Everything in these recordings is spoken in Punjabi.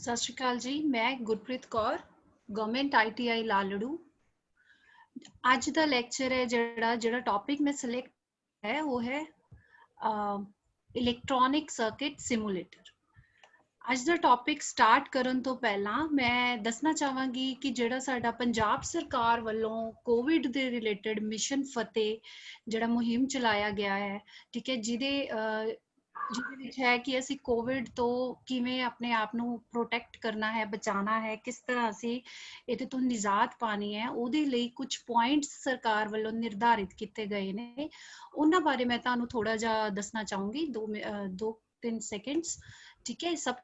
ਸਤਿ ਸ਼੍ਰੀ ਅਕਾਲ ਜੀ। ਮੈਂ ਗੁਰਪ੍ਰੀਤ ਕੌਰ, ਗਵਰਨਮੈਂਟ ITI ਲਾਲੜੂ। ਅੱਜ ਦਾ ਲੈਕਚਰ ਹੈ ਜਿਹੜਾ ਟੌਪਿਕ ਮੈਂ ਸਿਲੈਕਟ ਹੈ ਉਹ ਹੈ ਇਲੈਕਟ੍ਰੋਨਿਕ ਸਰਕਿਟ ਸਿਮੂਲੇਟਰ। ਅੱਜ ਦਾ ਟੌਪਿਕ ਸਟਾਰਟ ਕਰਨ ਤੋਂ ਪਹਿਲਾਂ ਮੈਂ ਦੱਸਣਾ ਚਾਹਾਂਗੀ ਕਿ ਜਿਹੜਾ ਸਾਡਾ ਪੰਜਾਬ ਸਰਕਾਰ ਵੱਲੋਂ ਕੋਵਿਡ ਦੇ ਰਿਲੇਟਡ ਮਿਸ਼ਨ ਫਤਿਹ ਜਿਹੜਾ ਮੁਹਿੰਮ ਚਲਾਇਆ ਗਿਆ ਹੈ, ਠੀਕ ਹੈ, ਜਿਹਦੇ ਵਿੱਚ ਹੈ ਕਿ ਅਸੀਂ ਕੋਵਿਡ ਤੋਂ ਕਿਵੇਂ ਆਪਣੇ ਆਪ ਨੂੰ ਪ੍ਰੋਟੈਕਟ ਕਰਨਾ ਹੈ, ਬਚਾਉਣਾ ਹੈ, ਕਿਸ ਤਰ੍ਹਾਂ ਅਸੀਂ ਇਹਦੇ ਤੋਂ ਨਿਜਾਤ ਪਾਣੀ ਹੈ, ਉਹਦੇ ਲਈ ਕੁਝ ਪੁਆਇੰਟਸ ਸਰਕਾਰ ਵੱਲੋਂ ਨਿਰਧਾਰਿਤ ਕੀਤੇ ਗਏ ਨੇ। ਉਹਨਾਂ ਬਾਰੇ ਮੈਂ ਤੁਹਾਨੂੰ ਥੋੜਾ ਜਿਹਾ ਦੱਸਣਾ ਚਾਹੂੰਗੀ, 2-3 ਸੈਕਿੰਡਸ, ਠੀਕ ਹੈ। ਸਭ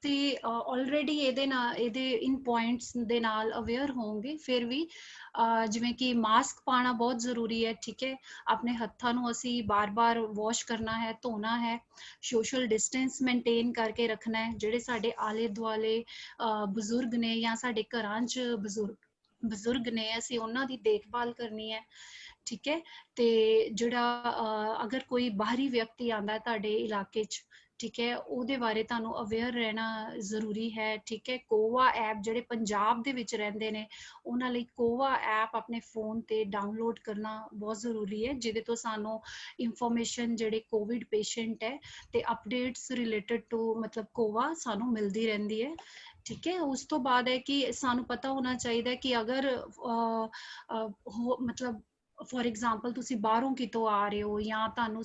ਤੇ ਆਲਰੇਡੀ ਇਹਦੇ ਇਨ ਪੁਆਇੰਟਸ ਦੇ ਨਾਲ ਅਵੇਅਰ ਹੋਵੋਗੇ। ਫਿਰ ਵੀ ਜਿਵੇਂ ਕਿ ਮਾਸਕ ਪਾਣਾ ਬਹੁਤ ਜ਼ਰੂਰੀ ਹੈ, ਠੀਕ ਹੈ। ਆਪਣੇ ਹੱਥਾਂ ਨੂੰ ਅਸੀਂ ਬਾਰ-ਬਾਰ ਵਾਸ਼ ਕਰਨਾ ਹੈ, ਧੋਣਾ ਹੈ, ਸੋਸ਼ਲ ਡਿਸਟੈਂਸ ਮੇਨਟੇਨ ਕਰਕੇ ਰੱਖਣਾ ਹੈ। ਜਿਹੜੇ ਸਾਡੇ ਆਲੇ ਦੁਆਲੇ ਬਜ਼ੁਰਗ ਨੇ ਜਾਂ ਸਾਡੇ ਘਰਾਂ 'ਚ ਬਜ਼ੁਰਗ ਨੇ, ਅਸੀਂ ਉਹਨਾਂ ਦੀ ਦੇਖਭਾਲ ਕਰਨੀ ਹੈ, ਠੀਕ ਹੈ। ਤੇ ਜਿਹੜਾ ਅਗਰ ਕੋਈ ਬਾਹਰੀ ਵਿਅਕਤੀ ਆਉਂਦਾ ਤੁਹਾਡੇ ਇਲਾਕੇ 'ਚ, ਠੀਕ ਹੈ, ਉਹਦੇ ਬਾਰੇ ਤੁਹਾਨੂੰ ਅਵੇਅਰ ਰਹਿਣਾ ਜ਼ਰੂਰੀ ਹੈ, ਠੀਕ ਹੈ। ਕੋਵਾ ਐਪ, ਜਿਹੜੇ ਪੰਜਾਬ ਦੇ ਵਿੱਚ ਰਹਿੰਦੇ ਨੇ ਉਹਨਾਂ ਲਈ ਕੋਵਾ ਐਪ ਆਪਣੇ ਫੋਨ ਤੇ ਡਾਊਨਲੋਡ ਕਰਨਾ ਬਹੁਤ ਜ਼ਰੂਰੀ ਹੈ, ਜਿਹਦੇ ਤੋਂ ਸਾਨੂੰ ਇਨਫੋਰਮੇਸ਼ਨ ਜਿਹੜੇ ਕੋਵਿਡ ਪੇਸ਼ੈਂਟ ਹੈ ਤੇ ਅਪਡੇਟਸ ਰਿਲੇਟਡ ਟੂ ਮਤਲਬ ਕੋਵਾ ਸਾਨੂੰ ਮਿਲਦੀ ਰਹਿੰਦੀ ਹੈ, ਠੀਕ ਹੈ। ਉਸ ਤੋਂ ਬਾਅਦ ਹੈ ਕਿ ਸਾਨੂੰ ਪਤਾ ਹੋਣਾ ਚਾਹੀਦਾ ਕਿ ਅਗਰ ਮਤਲਬ ਫॉर एग्जांपल ਤੁਸੀਂ ਬਾਹਰੋਂ ਕਿਤੋਂ ਆ ਰਹੇ ਹੋ ਜਾਂ ਤੁਹਾਨੂੰ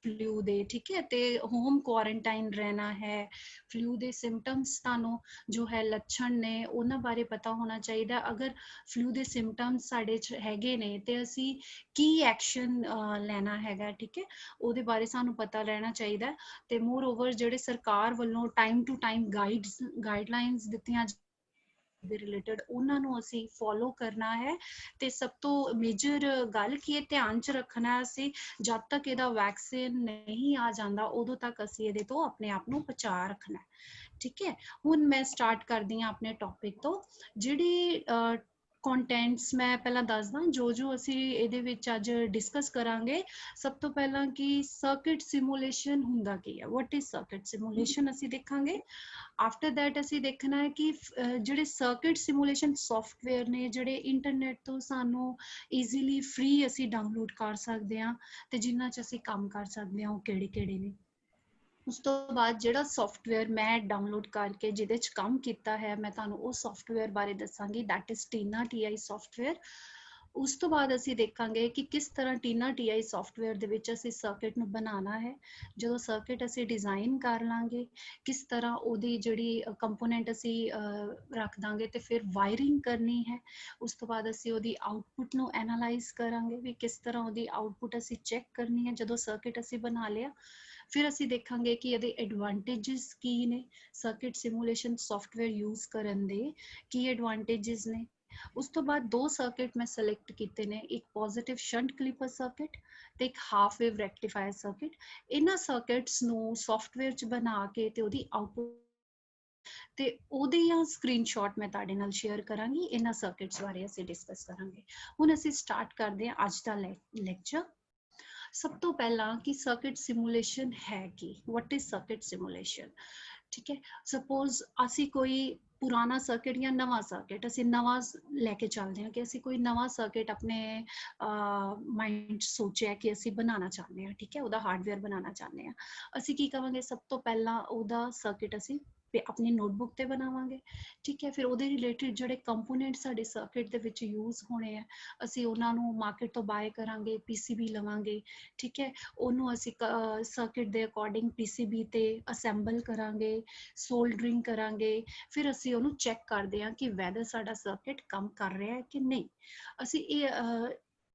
ਫਲੂ ਦੇ, ਠੀਕ ਹੈ, ਤੇ ਹੋਮ ਕੁਆਰੰਟਾਈਨ ਰਹਿਣਾ ਹੈ। ਫਲੂ ਦੇ ਸਿੰਪਟਮਸ ਤੁਹਾਨੂੰ ਜੋ ਹੈ ਲੱਛਣ ਨੇ ਉਹਨਾਂ ਬਾਰੇ ਪਤਾ ਹੋਣਾ ਚਾਹੀਦਾ। ਅਗਰ ਫਲੂ ਦੇ ਸਿੰਪਟਮਸ ਸਾਡੇ 'ਚ ਹੈਗੇ ਨੇ ਤੇ ਅਸੀਂ ਕੀ ਐਕਸ਼ਨ ਲੈਣਾ ਹੈਗਾ, ਠੀਕ ਹੈ, ਉਹਦੇ ਬਾਰੇ ਸਾਨੂੰ ਪਤਾ ਰਹਿਣਾ ਚਾਹੀਦਾ। ਤੇ ਮੋਰ ਓਵਰ ਜਿਹੜੇ ਸਰਕਾਰ ਵੱਲੋਂ ਟਾਈਮ ਟੂ ਟਾਈਮ ਗਾਈਡਲਾਈਨਸ ਦਿੱਤੀਆਂ ਦੇ ਰਿਲੇਟਡ, ਉਹਨਾਂ ਨੂੰ ਅਸੀਂ ਫੋਲੋ ਕਰਨਾ ਹੈ। ਤੇ ਸਭ ਤੋਂ ਮੇਜਰ ਗੱਲ ਕੀ ਇਹ ਧਿਆਨ 'ਚ ਰੱਖਣਾ, ਅਸੀਂ ਜਦ ਤੱਕ ਇਹਦਾ ਵੈਕਸੀਨ ਨਹੀਂ ਆ ਜਾਂਦਾ ਉਦੋਂ ਤੱਕ ਅਸੀਂ ਇਹਦੇ ਤੋਂ ਆਪਣੇ ਆਪ ਨੂੰ ਬਚਾ ਰੱਖਣਾ, ਠੀਕ ਹੈ। ਹੁਣ ਮੈਂ ਸਟਾਰਟ ਕਰਦੀ ਹਾਂ ਆਪਣੇ ਟੌਪਿਕ ਤੋਂ। ਜਿਹੜੀ ਕੰਟੈਂਟਸ ਮੈਂ ਪਹਿਲਾਂ ਦੱਸਦਾ ਜੋ ਅਸੀਂ ਇਹਦੇ ਵਿੱਚ ਅੱਜ ਡਿਸਕਸ ਕਰਾਂਗੇ। ਸਭ ਤੋਂ ਪਹਿਲਾਂ ਕਿ ਸਰਕਿਟ ਸਿਮੂਲੇਸ਼ਨ ਹੁੰਦਾ ਕੀ ਹੈ, ਵਾਟ ਇਜ਼ ਸਰਕਿਟ ਸਿਮੂਲੇਸ਼ਨ ਅਸੀਂ ਦੇਖਾਂਗੇ। ਆਫਟਰ ਦੈਟ ਅਸੀਂ ਦੇਖਣਾ ਹੈ ਕਿ ਜਿਹੜੇ ਸਰਕਿਟ ਸਿਮੂਲੇਸ਼ਨ ਸੌਫਟਵੇਅਰ ਨੇ ਜਿਹੜੇ ਇੰਟਰਨੈਟ ਤੋਂ ਸਾਨੂੰ ਈਜ਼ੀਲੀ ਫ੍ਰੀ ਅਸੀਂ ਡਾਊਨਲੋਡ ਕਰ ਸਕਦੇ ਹਾਂ ਤੇ ਜਿਨ੍ਹਾਂ 'ਚ ਅਸੀਂ ਕੰਮ ਕਰ ਸਕਦੇ ਹਾਂ ਉਹ ਕਿਹੜੇ ਨੇ। ਉਸ ਤੋਂ ਬਾਅਦ ਜਿਹੜਾ ਸੌਫਟਵੇਅਰ ਮੈਂ ਡਾਊਨਲੋਡ ਕਰਕੇ ਜਿਹਦੇ 'ਚ ਕੰਮ ਕੀਤਾ ਹੈ, ਮੈਂ ਤੁਹਾਨੂੰ ਉਹ ਸੌਫਟਵੇਅਰ ਬਾਰੇ ਦੱਸਾਂਗੀ, that is Tina TI software. ਉਸ ਤੋਂ ਬਾਅਦ ਅਸੀਂ ਦੇਖਾਂਗੇ ਕਿ ਕਿਸ ਤਰ੍ਹਾਂ ਟੀਨਾ TI ਸੌਫਟਵੇਅਰ ਦੇ ਵਿੱਚ ਅਸੀਂ ਸਰਕਿਟ ਨੂੰ ਬਣਾਉਣਾ ਹੈ। ਜਦੋਂ ਸਰਕਿਟ ਅਸੀਂ ਡਿਜ਼ਾਈਨ ਕਰ ਲਾਂਗੇ, ਕਿਸ ਤਰ੍ਹਾਂ ਉਹਦੀ ਜਿਹੜੀ ਕੰਪੋਨੈਂਟ ਅਸੀਂ ਰੱਖ ਦਾਂਗੇ ਤੇ ਫਿਰ ਵਾਇਰਿੰਗ ਕਰਨੀ ਹੈ। ਉਸ ਤੋਂ ਬਾਅਦ ਅਸੀਂ ਉਹਦੀ ਆਊਟਪੁੱਟ ਨੂੰ ਐਨਾਲਾਈਜ਼ ਕਰਾਂਗੇ ਵੀ ਕਿਸ ਤਰ੍ਹਾਂ ਉਹਦੀ ਆਊਟਪੁੱਟ ਅਸੀਂ ਚੈੱਕ ਕਰਨੀ ਹੈ ਜਦੋਂ ਸਰਕਿਟ ਅਸੀਂ ਬਣਾ ਲਿਆ। ਫਿਰ ਅਸੀਂ ਦੇਖਾਂਗੇ ਕਿ ਇਹਦੇ ਐਡਵਾਂਟੇਜਸ ਕੀ ਨੇ, ਸਰਕਿਟ ਸਿਮੂਲੇਸ਼ਨ ਸੌਫਟਵੇਅਰ ਯੂਜ਼ ਕਰਨ ਦੇ ਕੀ ਐਡਵਾਂਟੇਜਸ ਨੇ। ਉਸ ਤੋਂ ਬਾਅਦ ਦੋ ਸਰਕਿਟ ਮੈਂ ਸਿਲੈਕਟ ਕੀਤੇ ਨੇ, ਇੱਕ ਪੋਜ਼ਿਟਿਵ ਸ਼ੰਟ ਕਲੀਪਰ ਸਰਕਿਟ ਤੇ ਇੱਕ ਹਾਫ ਵੇਵ ਰੈਕਟੀਫਾਇਰ ਸਰਕਿਟ। ਇਹਨਾਂ ਸਰਕਿਟਸ ਨੂੰ ਸੌਫਟਵੇਅਰ 'ਚ ਬਣਾ ਕੇ ਤੇ ਉਹਦੀ ਆਊਟਪੁੱਟ ਤੇ ਉਹਦੀਆਂ ਸਕਰੀਨਸ਼ਾਟ ਮੈਂ ਤੁਹਾਡੇ ਨਾਲ ਸ਼ੇਅਰ ਕਰਾਂਗੀ। ਇਹਨਾਂ ਸਰਕਿਟਸ ਬਾਰੇ ਅਸੀਂ ਡਿਸਕਸ ਕਰਾਂਗੇ। ਹੁਣ ਅਸੀਂ ਸਟਾਰਟ ਕਰਦੇ ਹਾਂ ਅੱਜ ਦਾ ਲੈਕਚਰ। ਸਭ ਤੋਂ ਪਹਿਲਾਂ ਕਿ ਸਰਕਿਟ ਸਿਮੂਲੇਸ਼ਨ ਹੈ ਕੀ, ਵਾਟ ਇਜ਼ ਸਰਕਿਟ ਸਿਮੂਲੇਸ਼ਨ, ਠੀਕ ਹੈ। ਸਪੋਜ਼ ਅਸੀਂ ਕੋਈ ਪੁਰਾਣਾ ਸਰਕਿਟ ਜਾਂ ਨਵਾਂ ਸਰਕਿਟ ਅਸੀਂ ਨਵਾਂ ਲੈ ਕੇ ਚੱਲਦੇ ਹਾਂ, ਕਿ ਅਸੀਂ ਕੋਈ ਨਵਾਂ ਸਰਕਿਟ ਆਪਣੇ ਮਾਈਂਡ 'ਚ ਸੋਚਿਆ ਕਿ ਅਸੀਂ ਬਣਾਉਣਾ ਚਾਹੁੰਦੇ ਹਾਂ, ਠੀਕ ਹੈ, ਉਹਦਾ ਹਾਰਡਵੇਅਰ ਬਣਾਉਣਾ ਚਾਹੁੰਦੇ ਹਾਂ। ਅਸੀਂ ਕੀ ਕਰਾਂਗੇ, ਸਭ ਤੋਂ ਪਹਿਲਾਂ ਉਹਦਾ ਸਰਕਿਟ ਅਸੀਂ ਆਪਣੀ ਨੋਟਬੁੱਕ ਤੇ ਬਣਾਵਾਂਗੇ, ਠੀਕ ਹੈ। ਫਿਰ ਉਹਦੇ ਰਿਲੇਟਿਡ ਜਿਹੜੇ ਕੰਪੋਨੈਂਟ ਸਾਡੇ ਸਰਕਿਟ ਦੇ ਵਿੱਚ ਯੂਜ਼ ਹੋਣੇ ਆ, ਅਸੀਂ ਉਹਨਾਂ ਨੂੰ ਮਾਰਕੀਟ ਤੋਂ ਬਾਏ ਕਰਾਂਗੇ, PCB ਲਵਾਂਗੇ, ਠੀਕ ਹੈ। ਉਹਨੂੰ ਅਸੀਂ ਸਰਕਿਟ ਦੇ ਅਕੋਰਡਿੰਗ PCB ਤੇ ਅਸੈਂਬਲ ਕਰਾਂਗੇ, ਸੋਲਡਰਿੰਗ ਕਰਾਂਗੇ। ਫਿਰ ਅਸੀਂ ਉਹਨੂੰ ਚੈੱਕ ਕਰਦੇ ਹਾਂ ਕਿ ਵੈਦਰ ਸਾਡਾ ਸਰਕਿਟ ਕੰਮ ਕਰ ਰਿਹਾ ਹੈ ਕਿ ਨਹੀਂ। ਅਸੀਂ ਇਹ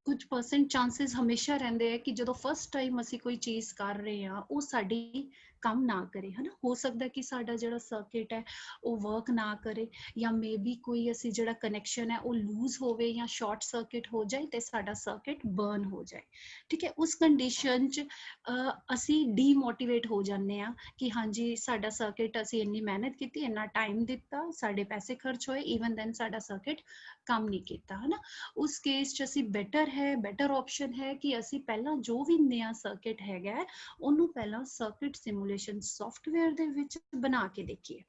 ਕੁਝ ਪਰਸੈਂਟ ਚਾਂਸਸ ਹਮੇਸ਼ਾ ਰਹਿੰਦੇ ਆ ਕਿ ਜਦੋਂ ਫਸਟ ਟਾਈਮ ਅਸੀਂ ਕੋਈ ਚੀਜ਼ ਕਰ ਰਹੇ ਹਾਂ ਉਹ ਸਾਡੀ ਕੰਮ ਨਾ ਕਰੇ, ਹੈ ਨਾ। ਹੋ ਸਕਦਾ ਕਿ ਸਾਡਾ ਜਿਹੜਾ ਸਰਕਿਟ ਹੈ ਉਹ ਵਰਕ ਨਾ ਕਰੇ, ਜਾਂ ਮੇ ਬੀ ਕੋਈ ਅਸੀਂ ਜਿਹੜਾ ਕਨੈਕਸ਼ਨ ਹੈ ਉਹ ਲੂਜ਼ ਹੋਵੇ ਜਾਂ ਸ਼ਾਰਟ ਸਰਕਿਟ ਹੋ ਜਾਏ ਤੇ ਸਾਡਾ ਸਰਕਿਟ ਬਰਨ ਹੋ ਜਾਏ, ਠੀਕ ਹੈ। ਉਸ ਕੰਡੀਸ਼ਨ 'ਚ ਅਸੀਂ ਡੀਮੋਟੀਵੇਟ ਹੋ ਜਾਂਦੇ ਹਾਂ ਕਿ ਹਾਂਜੀ ਸਾਡਾ ਸਰਕਿਟ, ਅਸੀਂ ਇੰਨੀ ਮਿਹਨਤ ਕੀਤੀ, ਇੰਨਾ ਟਾਈਮ ਦਿੱਤਾ, ਸਾਡੇ ਪੈਸੇ ਖਰਚ ਹੋਏ, ਈਵਨ ਦੈਨ ਸਾਡਾ ਸਰਕਿਟ ਕੰਮ ਨਹੀਂ ਕੀਤਾ, ਹੈ ਨਾ। ਉਸ ਕੇਸ 'ਚ ਅਸੀਂ ਬੈਟਰ ਆਪਸ਼ਨ ਹੈ ਕਿ ਅਸੀਂ ਪਹਿਲਾਂ ਜੋ ਵੀ ਨਵਾਂ ਸਰਕਿਟ ਹੈਗਾ ਉਹਨੂੰ ਪਹਿਲਾਂ ਸਰਕਿਟ ਸਿਮੂਲੇਸ਼ਨ ਸਿਮੂਲੇਸ਼ਨ ਸੌਫਟਵੇਅਰ ਦੇ ਵਿੱਚ ਬਣਾ ਕੇ ਦੇਖੀਏ।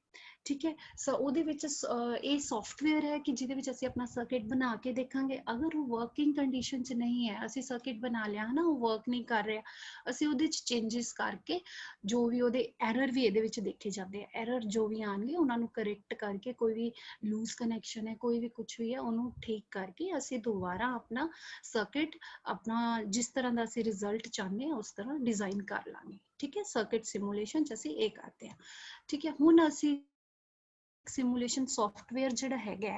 ਠੀਕ ਹੈ, ਸੋ ਉਹਦੇ ਵਿੱਚ ਇਹ ਸੌਫਟਵੇਅਰ ਹੈ ਕਿ ਜਿਹਦੇ ਵਿੱਚ ਅਸੀਂ ਆਪਣਾ ਸਰਕਿਟ ਬਣਾ ਕੇ ਦੇਖਾਂਗੇ। ਅਗਰ ਉਹ ਵਰਕਿੰਗ ਕੰਡੀਸ਼ਨ 'ਚ ਨਹੀਂ ਹੈ, ਅਸੀਂ ਸਰਕਿਟ ਬਣਾ ਲਿਆ ਹੈ ਨਾ, ਉਹ ਵਰਕ ਨਹੀਂ ਕਰ ਰਿਹਾ, ਅਸੀਂ ਉਹਦੇ 'ਚ ਚੇਂਜਸ ਕਰਕੇ ਜੋ ਵੀ ਉਹਦੇ ਐਰਰ ਵੀ ਇਹਦੇ ਵਿੱਚ ਦੇਖੇ ਜਾਂਦੇ ਆ, ਐਰਰ ਜੋ ਵੀ ਆਉਣਗੇ ਉਹਨਾਂ ਨੂੰ ਕਰੈਕਟ ਕਰਕੇ, ਕੋਈ ਵੀ ਲੂਜ਼ ਕਨੈਕਸ਼ਨ ਹੈ, ਕੋਈ ਵੀ ਕੁਛ ਵੀ ਹੈ, ਉਹਨੂੰ ਠੀਕ ਕਰਕੇ ਅਸੀਂ ਦੁਬਾਰਾ ਆਪਣਾ ਸਰਕਿਟ ਆਪਣਾ ਜਿਸ ਤਰ੍ਹਾਂ ਦਾ ਅਸੀਂ ਰਿਜ਼ਲਟ ਚਾਹੁੰਦੇ ਹਾਂ ਉਸ ਤਰ੍ਹਾਂ ਡਿਜ਼ਾਈਨ ਕਰ ਲਾਂਗੇ। ਠੀਕ ਹੈ, ਸਰਕਿਟ ਸਿਮੂਲੇਸ਼ਨ 'ਚ ਅਸੀਂ ਇਹ ਕਰਦੇ ਹਾਂ। ਠੀਕ ਹੈ, ਹੁਣ ਅਸੀਂ ਸਿਮੂਲੇਸ਼ਨ ਸੌਫਟਵੇਅਰ ਜਿਹੜਾ ਹੈਗਾ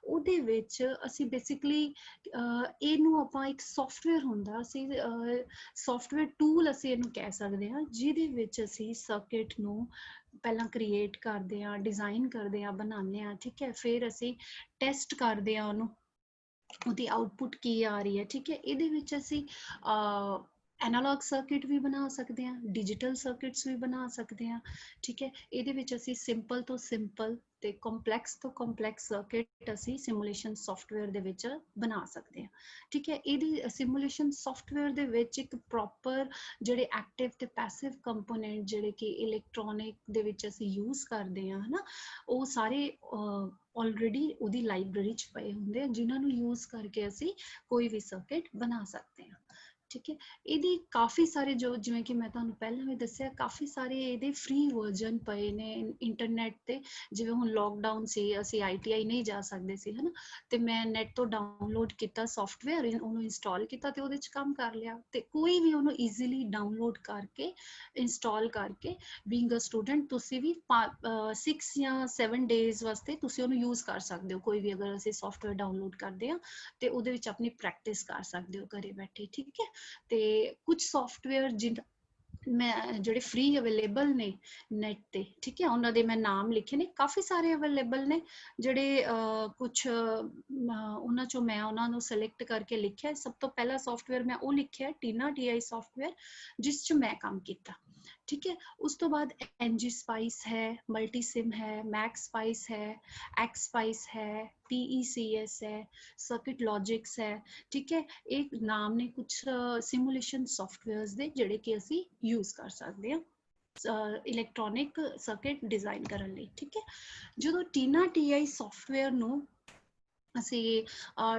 ਉਹਦੇ ਵਿੱਚ ਅਸੀਂ ਬੇਸਿਕਲੀ ਇਹਨੂੰ ਆਪਾਂ ਇੱਕ ਸੌਫਟਵੇਅਰ ਹੁੰਦਾ, ਅਸੀਂ ਸੌਫਟਵੇਅਰ ਟੂਲ ਅਸੀਂ ਇਹਨੂੰ ਕਹਿ ਸਕਦੇ ਹਾਂ, ਜਿਹਦੇ ਵਿੱਚ ਅਸੀਂ ਸਰਕਿਟ ਨੂੰ ਪਹਿਲਾਂ ਕ੍ਰੀਏਟ ਕਰਦੇ ਹਾਂ, ਡਿਜ਼ਾਈਨ ਕਰਦੇ ਹਾਂ, ਬਣਾਉਂਦੇ ਹਾਂ। ਠੀਕ ਹੈ, ਫਿਰ ਅਸੀਂ ਟੈਸਟ ਕਰਦੇ ਹਾਂ ਉਹਨੂੰ, ਉਹਦੀ ਆਊਟਪੁੱਟ ਕੀ ਆ ਰਹੀ ਹੈ। ਠੀਕ ਹੈ, ਇਹਦੇ ਵਿੱਚ ਅਸੀਂ ਐਨਾਲੌਗ ਸਰਕਿਟ ਵੀ ਬਣਾ ਸਕਦੇ ਹਾਂ, ਡਿਜੀਟਲ ਸਰਕਿਟਸ ਵੀ ਬਣਾ ਸਕਦੇ ਹਾਂ। ਠੀਕ ਹੈ, ਇਹਦੇ ਵਿੱਚ ਅਸੀਂ ਸਿੰਪਲ ਤੋਂ ਸਿੰਪਲ ਤੇ ਕੰਪਲੈਕਸ ਤੋਂ ਕੰਪਲੈਕਸ ਸਰਕਿਟ ਅਸੀਂ ਸਿਮੂਲੇਸ਼ਨ ਸੌਫਟਵੇਅਰ ਦੇ ਵਿੱਚ ਬਣਾ ਸਕਦੇ ਹਾਂ। ਠੀਕ ਹੈ, ਇਹਦੀ ਸਿਮੂਲੇਸ਼ਨ ਸੌਫਟਵੇਅਰ ਦੇ ਵਿੱਚ ਇੱਕ ਪ੍ਰੋਪਰ ਜਿਹੜੇ ਐਕਟਿਵ ਤੇ ਪੈਸਿਵ ਕੰਪੋਨੈਂਟ ਜਿਹੜੇ ਕਿ ਇਲੈਕਟ੍ਰੋਨਿਕ ਦੇ ਵਿੱਚ ਅਸੀਂ ਯੂਜ਼ ਕਰਦੇ ਹਾਂ ਹਨਾ, ਉਹ ਸਾਰੇ ਆਲਰੇਡੀ ਉਹਦੀ ਲਾਇਬ੍ਰੇਰੀ 'ਚ ਪਏ ਹੁੰਦੇ ਆ, ਜਿਨ੍ਹਾਂ ਨੂੰ ਯੂਜ਼ ਕਰਕੇ ਅਸੀਂ ਕੋਈ ਵੀ ਸਰਕਿਟ ਬਣਾ ਸਕਦੇ ਹਾਂ। ਠੀਕ ਹੈ, ਇਹਦੀ ਕਾਫੀ ਸਾਰੇ ਜੋ ਜਿਵੇਂ ਕਿ ਮੈਂ ਤੁਹਾਨੂੰ ਪਹਿਲਾਂ ਵੀ ਦੱਸਿਆ, ਕਾਫੀ ਸਾਰੇ ਇਹਦੇ ਫ੍ਰੀ ਵਰਜ਼ਨ ਪਏ ਨੇ ਇੰਟਰਨੈਟ ਤੇ। ਜਿਵੇਂ ਹੁਣ ਲੋਕਡਾਊਨ ਸੀ, ਅਸੀਂ ITI ਨਹੀਂ ਜਾ ਸਕਦੇ ਸੀ ਹਨਾ, ਤੇ ਮੈਂ ਨੈਟ ਤੋਂ ਡਾਊਨਲੋਡ ਕੀਤਾ ਸੌਫਟਵੇਅਰ, ਉਹਨੂੰ ਇੰਸਟਾਲ ਕੀਤਾ ਤੇ ਉਹਦੇ 'ਚ ਕੰਮ ਕਰ ਲਿਆ। ਤੇ ਕੋਈ ਵੀ ਉਹਨੂੰ ਈਜ਼ੀਲੀ ਡਾਊਨਲੋਡ ਕਰਕੇ ਇੰਸਟਾਲ ਕਰਕੇ ਬੀਇੰਗ ਅ ਸਟੂਡੈਂਟ ਤੁਸੀਂ ਵੀ 6 ਜਾਂ 7 ਡੇਜ਼ ਵਾਸਤੇ ਤੁਸੀਂ ਉਹਨੂੰ ਯੂਜ਼ ਕਰ ਸਕਦੇ ਹੋ। ਕੋਈ ਵੀ ਅਗਰ ਅਸੀਂ ਸੌਫਟਵੇਅਰ ਡਾਊਨਲੋਡ ਕਰਦੇ ਹਾਂ ਤੇ ਉਹਦੇ ਵਿੱਚ ਆਪਣੀ ਪ੍ਰੈਕਟਿਸ ਕਰ ਸਕਦੇ ਹੋ ਘਰੇ ਬੈਠੇ। ਠੀਕ ਹੈ, ਤੇ ਕੁਝ ਸੌਫਟਵੇਅਰ ਮੈਂ ਜਿਹੜੇ ਫ੍ਰੀ ਅਵੇਲੇਬਲ ਨੇ ਨੈਟ ਤੇ, ਠੀਕ ਹੈ, ਉਹਨਾਂ ਦੇ ਮੈਂ ਨਾਮ ਲਿਖੇ ਨੇ, ਕਾਫੀ ਸਾਰੇ ਅਵੇਲੇਬਲ ਨੇ ਜਿਹੜੇ ਕੁਛ ਉਹਨਾਂ ਚੋਂ ਮੈਂ ਉਹਨਾਂ ਨੂੰ ਸਿਲੈਕਟ ਕਰਕੇ ਲਿਖਿਆ। ਸਭ ਤੋਂ ਪਹਿਲਾ ਸੌਫਟਵੇਅਰ ਮੈਂ ਉਹ ਲਿਖਿਆ ਟੀਨਾ TI ਸੌਫਟਵੇਅਰ, ਜਿਸ 'ਚ ਮੈਂ ਕੰਮ ਕੀਤਾ। ਠੀਕ ਹੈ, ਉਸ ਤੋਂ ਬਾਅਦ NG ਸਪਾਈਸ ਹੈ, ਮਲਟੀਸਿਮ ਹੈ, ਮੈਕਸ ਸਪਾਈਸ ਹੈ, ਐਕਸ ਸਪਾਈਸ ਹੈ, PECS ਹੈ, ਸਰਕਿਟ ਲੌਜਿਕਸ ਹੈ। ਠੀਕ ਹੈ, ਇਹ ਨਾਮ ਨੇ ਕੁਛ ਸਿਮੂਲੇਸ਼ਨ ਸੌਫਟਵੇਅਰਸ ਦੇ ਜਿਹੜੇ ਕਿ ਅਸੀਂ ਯੂਜ਼ ਕਰ ਸਕਦੇ ਹਾਂ ਇਲੈਕਟ੍ਰੋਨਿਕ ਸਰਕਿਟ ਡਿਜ਼ਾਈਨ ਕਰਨ ਲਈ। ਠੀਕ ਹੈ, ਜਦੋਂ ਟੀਨਾ TI ਸੌਫਟਵੇਅਰ ਨੂੰ ਅਸੀਂ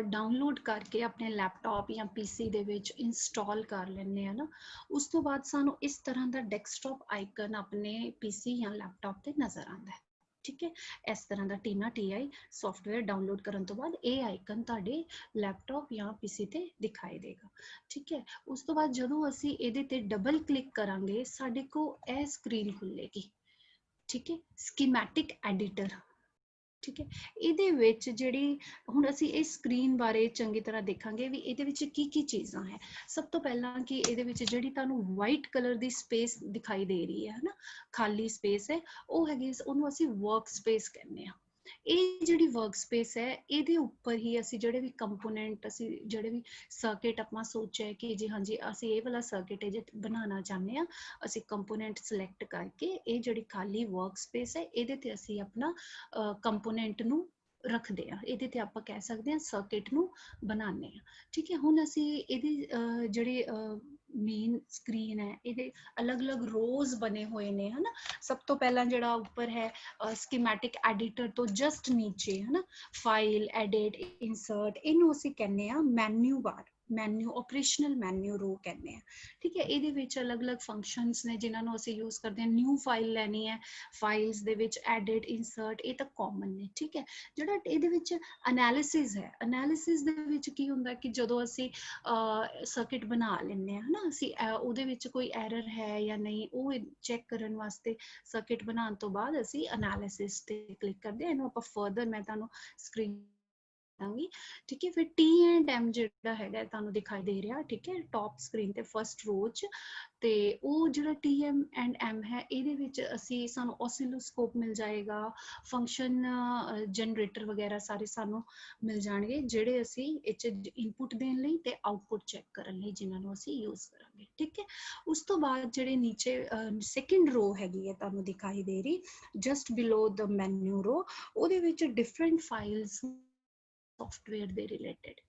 ਡਾਊਨਲੋਡ ਕਰਕੇ ਆਪਣੇ ਲੈਪਟਾਪ ਜਾਂ PC ਦੇ ਵਿੱਚ ਇੰਸਟਾਲ ਕਰ ਲੈਂਦੇ ਹਾਂ ਨਾ, ਉਸ ਤੋਂ ਬਾਅਦ ਸਾਨੂੰ ਇਸ ਤਰ੍ਹਾਂ ਦਾ ਡੈਸਕਟਾਪ ਆਈਕਨ ਆਪਣੇ PC ਜਾਂ ਲੈਪਟਾਪ ਤੇ ਨਜ਼ਰ ਆਉਂਦਾ ਹੈ। ਠੀਕ ਹੈ, ਇਸ ਤਰ੍ਹਾਂ ਦਾ ਟੀਨਾ TI ਸੌਫਟਵੇਅਰ ਡਾਊਨਲੋਡ ਕਰਨ ਤੋਂ ਬਾਅਦ ਇਹ ਆਈਕਨ ਤੁਹਾਡੇ ਲੈਪਟਾਪ ਜਾਂ PC ਤੇ ਦਿਖਾਈ ਦੇਗਾ। ਠੀਕ ਹੈ, ਉਸ ਤੋਂ ਬਾਅਦ ਜਦੋਂ ਅਸੀਂ ਇਹਦੇ ਤੇ ਡਬਲ ਕਲਿੱਕ ਕਰਾਂਗੇ, ਸਾਡੇ ਕੋਲ ਇਹ ਸਕਰੀਨ ਖੁੱਲੇਗੀ। ਠੀਕ ਹੈ, ਸਕੀਮੈਟਿਕ ਐਡੀਟਰ। ਠੀਕ ਹੈ, ਇਹਦੇ ਵਿੱਚ ਜਿਹੜੀ ਹੁਣ ਅਸੀਂ ਇਸ ਸਕਰੀਨ ਬਾਰੇ ਚੰਗੀ ਤਰ੍ਹਾਂ ਦੇਖਾਂਗੇ ਵੀ ਇਹਦੇ ਵਿੱਚ ਕੀ ਕੀ ਚੀਜ਼ਾਂ ਹੈ। ਸਭ ਤੋਂ ਪਹਿਲਾਂ ਕਿ ਇਹਦੇ ਵਿੱਚ ਜਿਹੜੀ ਤੁਹਾਨੂੰ ਵਾਈਟ ਕਲਰ ਦੀ ਸਪੇਸ ਦਿਖਾਈ ਦੇ ਰਹੀ ਹੈ ਹਨਾ, ਖਾਲੀ ਸਪੇਸ ਹੈ, ਉਹ ਹੈਗੀ, ਉਹਨੂੰ ਅਸੀਂ ਵਰਕ ਸਪੇਸ ਕਹਿੰਦੇ ਹਾਂ। ਇਹ ਜਿਹੜੀ ਵਰਕ ਸਪੇਸ ਹੈ, ਇਹਦੇ ਉੱਪਰ ਹੀ ਅਸੀਂ ਜਿਹੜੇ ਵੀ ਕੰਪੋਨੈਂਟ, ਅਸੀਂ ਜਿਹੜੇ ਵੀ ਸਰਕਿਟ ਆਪਾਂ ਸੋਚਿਆ ਕਿ ਜੀ ਹਾਂਜੀ ਅਸੀਂ ਇਹ ਵਾਲਾ ਸਰਕਿਟ ਹੈ ਜੇ ਬਣਾਉਣਾ ਚਾਹੁੰਦੇ ਹਾਂ, ਅਸੀਂ ਕੰਪੋਨੈਂਟ ਸਿਲੈਕਟ ਕਰਕੇ ਇਹ ਜਿਹੜੀ ਖਾਲੀ ਵਰਕ ਸਪੇਸ ਹੈ ਇਹਦੇ ਤੇ ਅਸੀਂ ਆਪਣਾ ਕੰਪੋਨੈਂਟ ਨੂੰ ਰੱਖਦੇ ਆ, ਇਹਦੇ ਤੇ ਆਪਾਂ ਕਹਿ ਸਕਦੇ ਹਾਂ ਸਰਕਿਟ ਨੂੰ ਬਣਾਉਂਦੇ ਆ। ਠੀਕ ਹੈ, ਹੁਣ ਅਸੀਂ ਇਹਦੀ ਜਿਹੜੀ ਮੇਨ ਸਕਰੀਨ ਹੈ, ਇਹਦੇ ਅਲੱਗ-ਅਲੱਗ ਰੋਜ਼ ਬਣੇ ਹੋਏ ਨੇ ਹਨਾ। ਸਭ ਤੋਂ ਪਹਿਲਾਂ ਜਿਹੜਾ ਉੱਪਰ ਹੈ ਸਕੀਮੈਟਿਕ ਐਡੀਟਰ ਤੋਂ ਜਸਟ ਨੀਚੇ ਹਨਾ, ਫਾਈਲ, ਐਡਿਟ, ਇਨਸਰਟ, ਇਹਨੂੰ ਅਸੀਂ ਕਹਿੰਦੇ ਆ ਮੈਨਿਊ ਬਾਰ, ਮੈਨਿਊ, ਆਪਰੇਸ਼ਨਲ ਮੈਨਿਊ ਰੋ ਕਹਿੰਦੇ ਆ। ਠੀਕ ਹੈ, ਇਹਦੇ ਵਿੱਚ ਅਲੱਗ-ਅਲੱਗ ਫੰਕਸ਼ਨਸ ਨੇ ਜਿਨ੍ਹਾਂ ਨੂੰ ਅਸੀਂ ਯੂਜ਼ ਕਰਦੇ ਹਾਂ। ਨਿਊ ਫਾਈਲ ਲੈਣੀ ਹੈ, ਫਾਈਲਸ ਦੇ ਵਿੱਚ ਐਡਿਟ, ਇਨਸਰਟ, ਇਹ ਤਾਂ ਕਾਮਨ ਨੇ। ਠੀਕ ਹੈ, ਜਿਹੜਾ ਇਹਦੇ ਵਿੱਚ ਅਨਾਲਿਸਿਸ ਹੈ, ਅਨਾਲਿਸਿਸ ਦੇ ਵਿੱਚ ਕੀ ਹੁੰਦਾ ਕਿ ਜਦੋਂ ਅਸੀਂ ਸਰਕਿਟ ਬਣਾ ਲੈਂਦੇ ਹਾਂ ਹਨਾ, ਅਸੀਂ ਉਹਦੇ ਵਿੱਚ ਕੋਈ ਐਰਰ ਹੈ ਜਾਂ ਨਹੀਂ, ਉਹ ਚੈੱਕ ਕਰਨ ਵਾਸਤੇ ਸਰਕਿਟ ਬਣਾਉਣ ਤੋਂ ਬਾਅਦ ਅਸੀਂ ਅਨਾਲਿਸਿਸ ਤੇ ਕਲਿੱਕ ਕਰਦੇ ਹਾਂ। ਇਹਨੂੰ ਆਪਾਂ ਫਰਦਰ ਮੈਂ ਤੁਹਾਨੂੰ ਸਕਰੀਨ ਦਾਂਗੀ। ਠੀਕ ਹੈ, ਫਿਰ T&M ਜਿਹੜਾ ਹੈਗਾ ਤੁਹਾਨੂੰ ਦਿਖਾਈ ਦੇ ਰਿਹਾ। ਠੀਕ ਹੈ, ਟੌਪ ਸਕਰੀਨ ਤੇ ਫਸਟ ਰੋ 'ਚ, ਤੇ ਉਹ ਜਿਹੜਾ T&M ਹੈ ਇਹਦੇ ਵਿੱਚ ਅਸੀਂ ਸਾਨੂੰ ਓਸੀਲੋਸਕੋਪ ਮਿਲ ਜਾਏਗਾ, ਫੰਕਸ਼ਨ ਜਨਰੇਟਰ ਵਗੈਰਾ ਸਾਰੇ ਸਾਨੂੰ ਮਿਲ ਜਾਣਗੇ, ਜਿਹੜੇ ਅਸੀਂ ਇਹ 'ਚ ਇਨਪੁਟ ਦੇਣ ਲਈ ਤੇ ਆਊਟਪੁੱਟ ਚੈੱਕ ਕਰਨ ਲਈ ਜਿਨ੍ਹਾਂ ਨੂੰ ਅਸੀਂ ਯੂਜ਼ ਕਰਾਂਗੇ। ਠੀਕ ਹੈ, ਉਸ ਤੋਂ ਬਾਅਦ ਜਿਹੜੇ ਨੀਚੇ ਸੈਕਿੰਡ ਰੋ ਹੈਗੀ ਹੈ ਤੁਹਾਨੂੰ ਦਿਖਾਈ ਦੇ ਰਹੀ, ਜਸਟ ਬਿਲੋ ਦ ਮੈਨਿਊ ਰੋ, ਉਹਦੇ ਵਿੱਚ ਡਿਫਰੈਂਟ ਫਾਈਲਸ ਸੌਫਟਵੇਅਰ ਦੇ ਰਿਲੇਟਡ।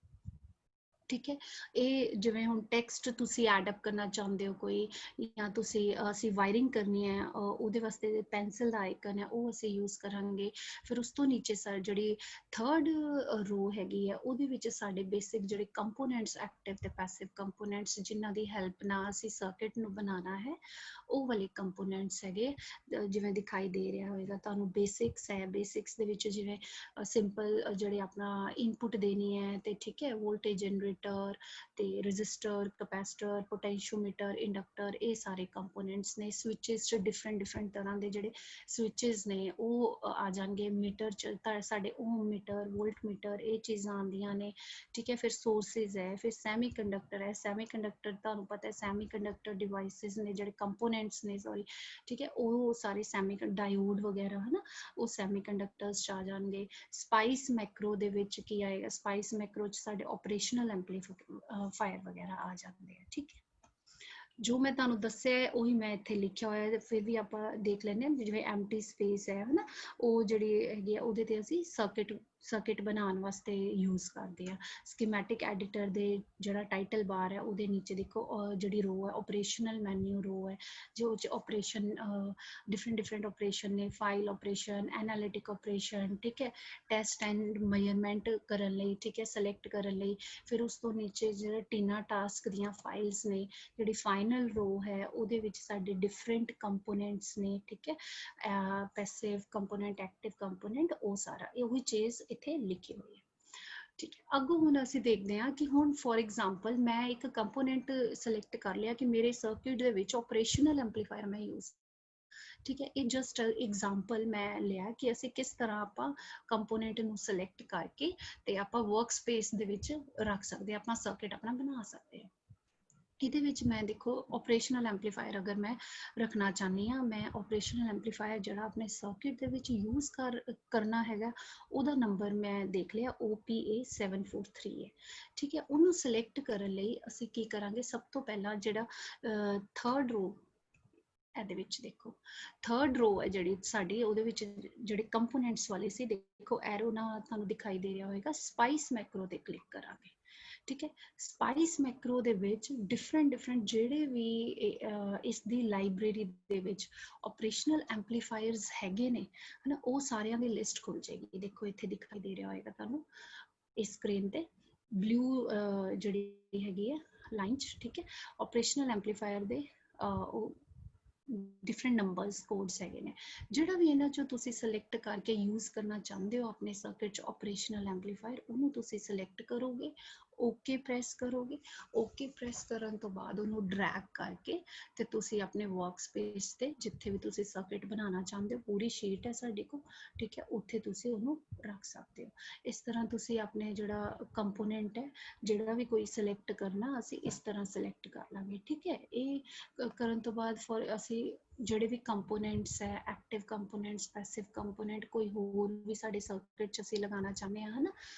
ठीक है। ਇਹ ਜਿਵੇਂ ਹੁਣ ਟੈਕਸਟ ਤੁਸੀਂ ਐਡ ਅਪ ਕਰਨਾ ਚਾਹੁੰਦੇ ਹੋ ਕੋਈ, ਜਾਂ ਤੁਸੀਂ ਅਸੀਂ ਵਾਇਰਿੰਗ ਕਰਨੀ ਹੈ, ਉਹਦੇ ਵਾਸਤੇ ਪੈਨਸਿਲ ਦਾ ਆਈਕਨ ਹੈ ਉਹ ਅਸੀਂ ਯੂਜ਼ ਕਰਾਂਗੇ। ਫਿਰ ਉਸ ਤੋਂ ਨੀਚੇ ਸਰ ਜਿਹੜੀ ਥਰਡ ਰੋ ਹੈਗੀ ਹੈ ਉਹਦੇ ਵਿੱਚ ਸਾਡੇ ਬੇਸਿਕ ਜਿਹੜੇ ਕੰਪੋਨੈਂਟਸ, ਐਕਟਿਵ ਤੇ ਪੈਸਿਵ ਕੰਪੋਨੈਂਟਸ, ਜਿਨ੍ਹਾਂ ਦੀ ਹੈਲਪ ਨਾਲ ਅਸੀਂ ਸਰਕਿਟ ਨੂੰ ਬਣਾਉਣਾ ਹੈ, ਉਹ ਵਾਲੇ ਕੰਪੋਨੈਂਟਸ ਹੈਗੇ। ਜਿਵੇਂ ਦਿਖਾਈ ਦੇ ਰਿਹਾ ਹੋਵੇਗਾ ਤੁਹਾਨੂੰ ਬੇਸਿਕਸ ਹੈ। ਬੇਸਿਕਸ ਦੇ ਵਿੱਚ ਜਿਵੇਂ ਸਿੰਪਲ ਜਿਹੜੇ ਆਪਣਾ ਇਨਪੁਟ ਦੇਣੀ ਹੈ ਤੇ ਠੀਕ ਹੈ, ਵੋਲਟੇਜ ਜਨਰੇਟਰ ਤੇ ਰਜਿਸਟਰ, ਕਪੈਸਿਟਰ, ਪੋਟੈਂਸ਼ੀਓਮੀਟਰ, ਇੰਡਕਟਰ, ਇਹ ਸਾਰੇ ਕੰਪੋਨੈਂਟਸ ਨੇ। ਸਵਿਚਸ ਚ ਡਿਫਰੈਂਟ ਤਰ੍ਹਾਂ ਦੇ ਜਿਹੜੇ ਸਵਿਚਸ ਨੇ ਉਹ ਆ ਜਾਣਗੇ। ਮੀਟਰ ਚ ਤਾਂ ਸਾਡੇ ਓਮ ਮੀਟਰ, ਵੋਲਟ ਮੀਟਰ, ਇਹ ਚੀਜ਼ਾਂ ਆਉਂਦੀਆਂ ਨੇ, ਠੀਕ ਹੈ। ਫਿਰ ਸੋਰਸਿਸ ਹੈ, ਫਿਰ ਸੈਮੀ ਕੰਡਕਟਰ ਹੈ। ਸੈਮੀ ਕੰਡਕਟਰ ਤੁਹਾਨੂੰ ਪਤਾ ਹੈ, ਸੈਮੀ ਕੰਡਕਟਰ ਡਿਵਾਈਸਿਸ ਨੇ ਜਿਹੜੇ ਕੰਪੋਨੈਂਟਸ ਨੇ, ਸੌਰੀ, ਠੀਕ ਹੈ, ਉਹ ਸਾਰੇ ਸੈਮੀ ਡਾਇਓਡ ਵਗੈਰਾ ਹੈ ਨਾ, ਉਹ ਸੈਮੀ ਕੰਡਕਟਰਸ ਚ ਆ ਜਾਣਗੇ। ਸਪਾਈਸ ਮੈਕਰੋ ਦੇ ਵਿੱਚ ਕੀ ਆਏਗਾ, ਸਪਾਈਸ ਮੈਕਰੋ ਚ ਸਾਡੇ ਆਪਰੇਸ਼ਨਲ ਐਂਪਲੀਫਾਇਰ ਵਗੈਰਾ ਆ ਜਾਂਦੇ ਆ, ਠੀਕ ਹੈ। ਜੋ ਮੈਂ ਤੁਹਾਨੂੰ ਦੱਸਿਆ ਉਹੀ ਮੈਂ ਇੱਥੇ ਲਿਖਿਆ ਹੋਇਆ, ਫਿਰ ਵੀ ਆਪਾਂ ਦੇਖ ਲੈਂਦੇ ਹਾਂ। ਜਿਵੇਂ ਐਮਟੀ ਸਪੇਸ ਹੈ ਹਨਾ, ਉਹ ਜਿਹੜੀ ਹੈਗੀ ਆ ਉਹਦੇ ਤੇ ਅਸੀਂ ਸਰਕਿਟ ਬਣਾਉਣ ਵਾਸਤੇ ਯੂਜ਼ ਕਰਦੇ ਆ। ਸਕੀਮੈਟਿਕ ਐਡੀਟਰ ਦੇ ਜਿਹੜਾ ਟਾਈਟਲ ਬਾਰ ਹੈ ਉਹਦੇ ਨੀਚੇ ਦੇਖੋ ਜਿਹੜੀ ਰੋ ਹੈ ਆਪਰੇਸ਼ਨਲ ਮੈਨਿਊ ਰੋ ਹੈ, ਜੋ ਆਪਰੇਸ਼ਨ ਡਿਫਰੈਂਟ ਆਪਰੇਸ਼ਨ ਨੇ, ਫਾਈਲ ਆਪਰੇਸ਼ਨ, ਐਨਾਲਿਟਿਕ ਆਪਰੇਸ਼ਨ, ਠੀਕ ਹੈ, ਟੈਸਟ ਐਂਡ ਮੇਜਰਮੈਂਟ ਕਰਨ ਲਈ, ਠੀਕ ਹੈ, ਸਿਲੈਕਟ ਕਰਨ ਲਈ। ਫਿਰ ਉਸ ਤੋਂ ਨੀਚੇ ਜਿਹੜੇ ਟੀਨਾ ਟਾਸਕ ਦੀਆਂ ਫਾਈਲਸ ਨੇ, ਜਿਹੜੀ ਫਾਈਨਲ ਰੋ ਹੈ ਉਹਦੇ ਵਿੱਚ ਸਾਡੇ ਡਿਫਰੈਂਟ ਕੰਪੋਨੈਂਟਸ ਨੇ, ਠੀਕ ਹੈ, ਪੈਸਿਵ ਕੰਪੋਨੈਂਟ, ਐਕਟਿਵ ਕੰਪੋਨੈਂਟ, ਉਹ ਸਾਰਾ ਉਹੀ ਚੀਜ਼ ਇੱਥੇ ਲਿਖੀ ਹੋਈ ਹੈ, ਠੀਕ ਹੈ। ਅੱਗੋਂ ਹੁਣ ਅਸੀਂ ਦੇਖਦੇ ਹਾਂ ਕਿ ਹੁਣ ਫੋਰ ਐਗਜ਼ਾਮਪਲ ਮੈਂ ਇੱਕ ਕੰਪੋਨੈਂਟ ਸਿਲੈਕਟ ਕਰ ਲਿਆ ਕਿ ਮੇਰੇ ਸਰਕਿਟ ਦੇ ਵਿੱਚ ਆਪਰੇਸ਼ਨਲ ਐਂਪਲੀਫਾਇਰ ਮੈਂ ਯੂਜ਼, ਠੀਕ ਹੈ। ਇਹ ਜਸਟ ਐਗਜ਼ਾਮਪਲ ਮੈਂ ਲਿਆ ਕਿ ਅਸੀਂ ਕਿਸ ਤਰ੍ਹਾਂ ਆਪਾਂ ਕੰਪੋਨੈਂਟ ਨੂੰ ਸਿਲੈਕਟ ਕਰਕੇ ਤੇ ਆਪਾਂ ਵਰਕ ਸਪੇਸ ਦੇ ਵਿੱਚ ਰੱਖ ਸਕਦੇ ਹਾਂ, ਆਪਣਾ ਸਰਕਿਟ ਆਪਣਾ ਬਣਾ ਸਕਦੇ ਹਾਂ। ਇਹਦੇ ਵਿੱਚ ਮੈਂ ਦੇਖੋ ਆਪਰੇਸ਼ਨਲ ਐਂਪਲੀਫਾਇਰ ਅਗਰ ਮੈਂ ਰੱਖਣਾ ਚਾਹੁੰਦੀ ਹਾਂ, ਮੈਂ ਆਪਰੇਸ਼ਨਲ ਐਂਪਲੀਫਾਇਰ ਜਿਹੜਾ ਆਪਣੇ ਸਰਕਿਟ ਦੇ ਵਿੱਚ ਯੂਜ਼ ਕਰਨਾ ਹੈਗਾ, ਉਹਦਾ ਨੰਬਰ ਮੈਂ ਦੇਖ ਲਿਆ OPA743 ਹੈ, ਠੀਕ ਹੈ। ਉਹਨੂੰ ਸਿਲੈਕਟ ਕਰਨ ਲਈ ਅਸੀਂ ਕੀ ਕਰਾਂਗੇ, ਸਭ ਤੋਂ ਪਹਿਲਾਂ ਜਿਹੜਾ ਥਰਡ ਰੋ ਇਹਦੇ ਵਿੱਚ ਦੇਖੋ, ਥਰਡ ਰੋ ਹੈ ਜਿਹੜੀ ਸਾਡੀ, ਉਹਦੇ ਵਿੱਚ ਜਿਹੜੇ ਕੰਪੋਨੈਂਟਸ ਵਾਲੇ ਸੀ, ਦੇਖੋ ਐਰੋ ਨਾਲ ਤੁਹਾਨੂੰ ਦਿਖਾਈ ਦੇ ਰਿਹਾ ਹੋਵੇਗਾ, ਸਪਾਈਸ ਮੈਕਰੋ ਤੇ ਕਲਿੱਕ ਕਰਾਂਗੇ, ਠੀਕ ਹੈ। ਸਪਾਈਸ ਮੈਕਰੋ ਦੇ ਵਿੱਚ ਡਿਫਰੈਂਟ ਜਿਹੜੇ ਵੀ ਇਸ ਦੀ ਲਾਇਬ੍ਰੇਰੀ ਦੇ ਵਿੱਚ ਆਪਰੇਸ਼ਨਲ ਐਂਪਲੀਫਾਇਰਸ ਹੈਗੇ ਨੇ ਹਨਾ, ਉਹ ਸਾਰਿਆਂ ਦੀ ਲਿਸਟ ਖੁੱਲ ਜਾਏਗੀ। ਦੇਖੋ ਇੱਥੇ ਦਿਖਾਈ ਦੇ ਰਿਹਾ ਹੋਏਗਾ ਤੁਹਾਨੂੰ ਇਸ ਸਕਰੀਨ ਤੇ ਬਲੂ ਜਿਹੜੀ ਹੈਗੀ ਹੈ ਲਾਈਨ ਚ, ਠੀਕ ਹੈ। ਆਪਰੇਸ਼ਨਲ ਐਂਪਲੀਫਾਇਰ ਦੇ ਉਹ ਡਿਫਰੈਂਟ ਨੰਬਰਸ ਕੋਡਸ ਹੈਗੇ ਨੇ। ਜਿਹੜਾ ਵੀ ਇਹਨਾਂ ਚੋਂ ਤੁਸੀਂ ਸਿਲੈਕਟ ਕਰਕੇ ਯੂਜ਼ ਕਰਨਾ ਚਾਹੁੰਦੇ ਹੋ ਆਪਣੇ ਸਰਕਿਟ ਚ ਆਪਰੇਸ਼ਨਲ ਐਂਪਲੀਫਾਇਰ, ਉਹਨੂੰ ਤੁਸੀਂ ਸਿਲੈਕਟ ਕਰੋਗੇ, ਓਕੇ ਪ੍ਰੈਸ ਕਰੋਗੇ। ਓਕੇ ਪ੍ਰੈਸ ਕਰਨ ਤੋਂ ਬਾਅਦ ਉਹਨੂੰ ਡਰੈਗ ਕਰਕੇ ਤੇ ਤੁਸੀਂ ਆਪਣੇ ਵਰਕ ਸਪੇਸ ਤੇ ਜਿੱਥੇ ਵੀ ਤੁਸੀਂ ਸਰਕਿਟ ਬਣਾਉਣਾ ਚਾਹੁੰਦੇ ਹੋ, ਪੂਰੀ ਸ਼ੀਟ ਹੈ ਸਾਡੇ ਕੋਲ, ਠੀਕ ਹੈ, ਉੱਥੇ ਤੁਸੀਂ ਉਹਨੂੰ ਰੱਖ ਸਕਦੇ ਹੋ। ਇਸ ਤਰ੍ਹਾਂ ਤੁਸੀਂ ਆਪਣੇ ਜਿਹੜਾ ਕੰਪੋਨੈਂਟ ਹੈ, ਜਿਹੜਾ ਵੀ ਕੋਈ ਸਿਲੈਕਟ ਕਰਨਾ, ਅਸੀਂ ਇਸ ਤਰ੍ਹਾਂ ਸਿਲੈਕਟ ਕਰ ਲਾਂਗੇ, ਠੀਕ ਹੈ। ਇਹ ਕਰਨ ਤੋਂ ਬਾਅਦ ਫॉर ਅਸੀਂ ਜਿਹੜੇ ਵੀ ਕੰਪੋਨੈਂਟਸ ਹੈ, ਐਕਟਿਵ ਕੰਪੋਨੈਂਟਸ, ਪੈਸਿਵ ਕੰਪੋਨੈਂਟ, ਕੋਈ ਹੋਰ ਵੀ ਸਾਡੇ ਸਰਕਿਟ ਚ ਅਸੀਂ ਲਗਾਉਣਾ ਚਾਹੁੰਦੇ ਹਾਂ ਹਨਾ,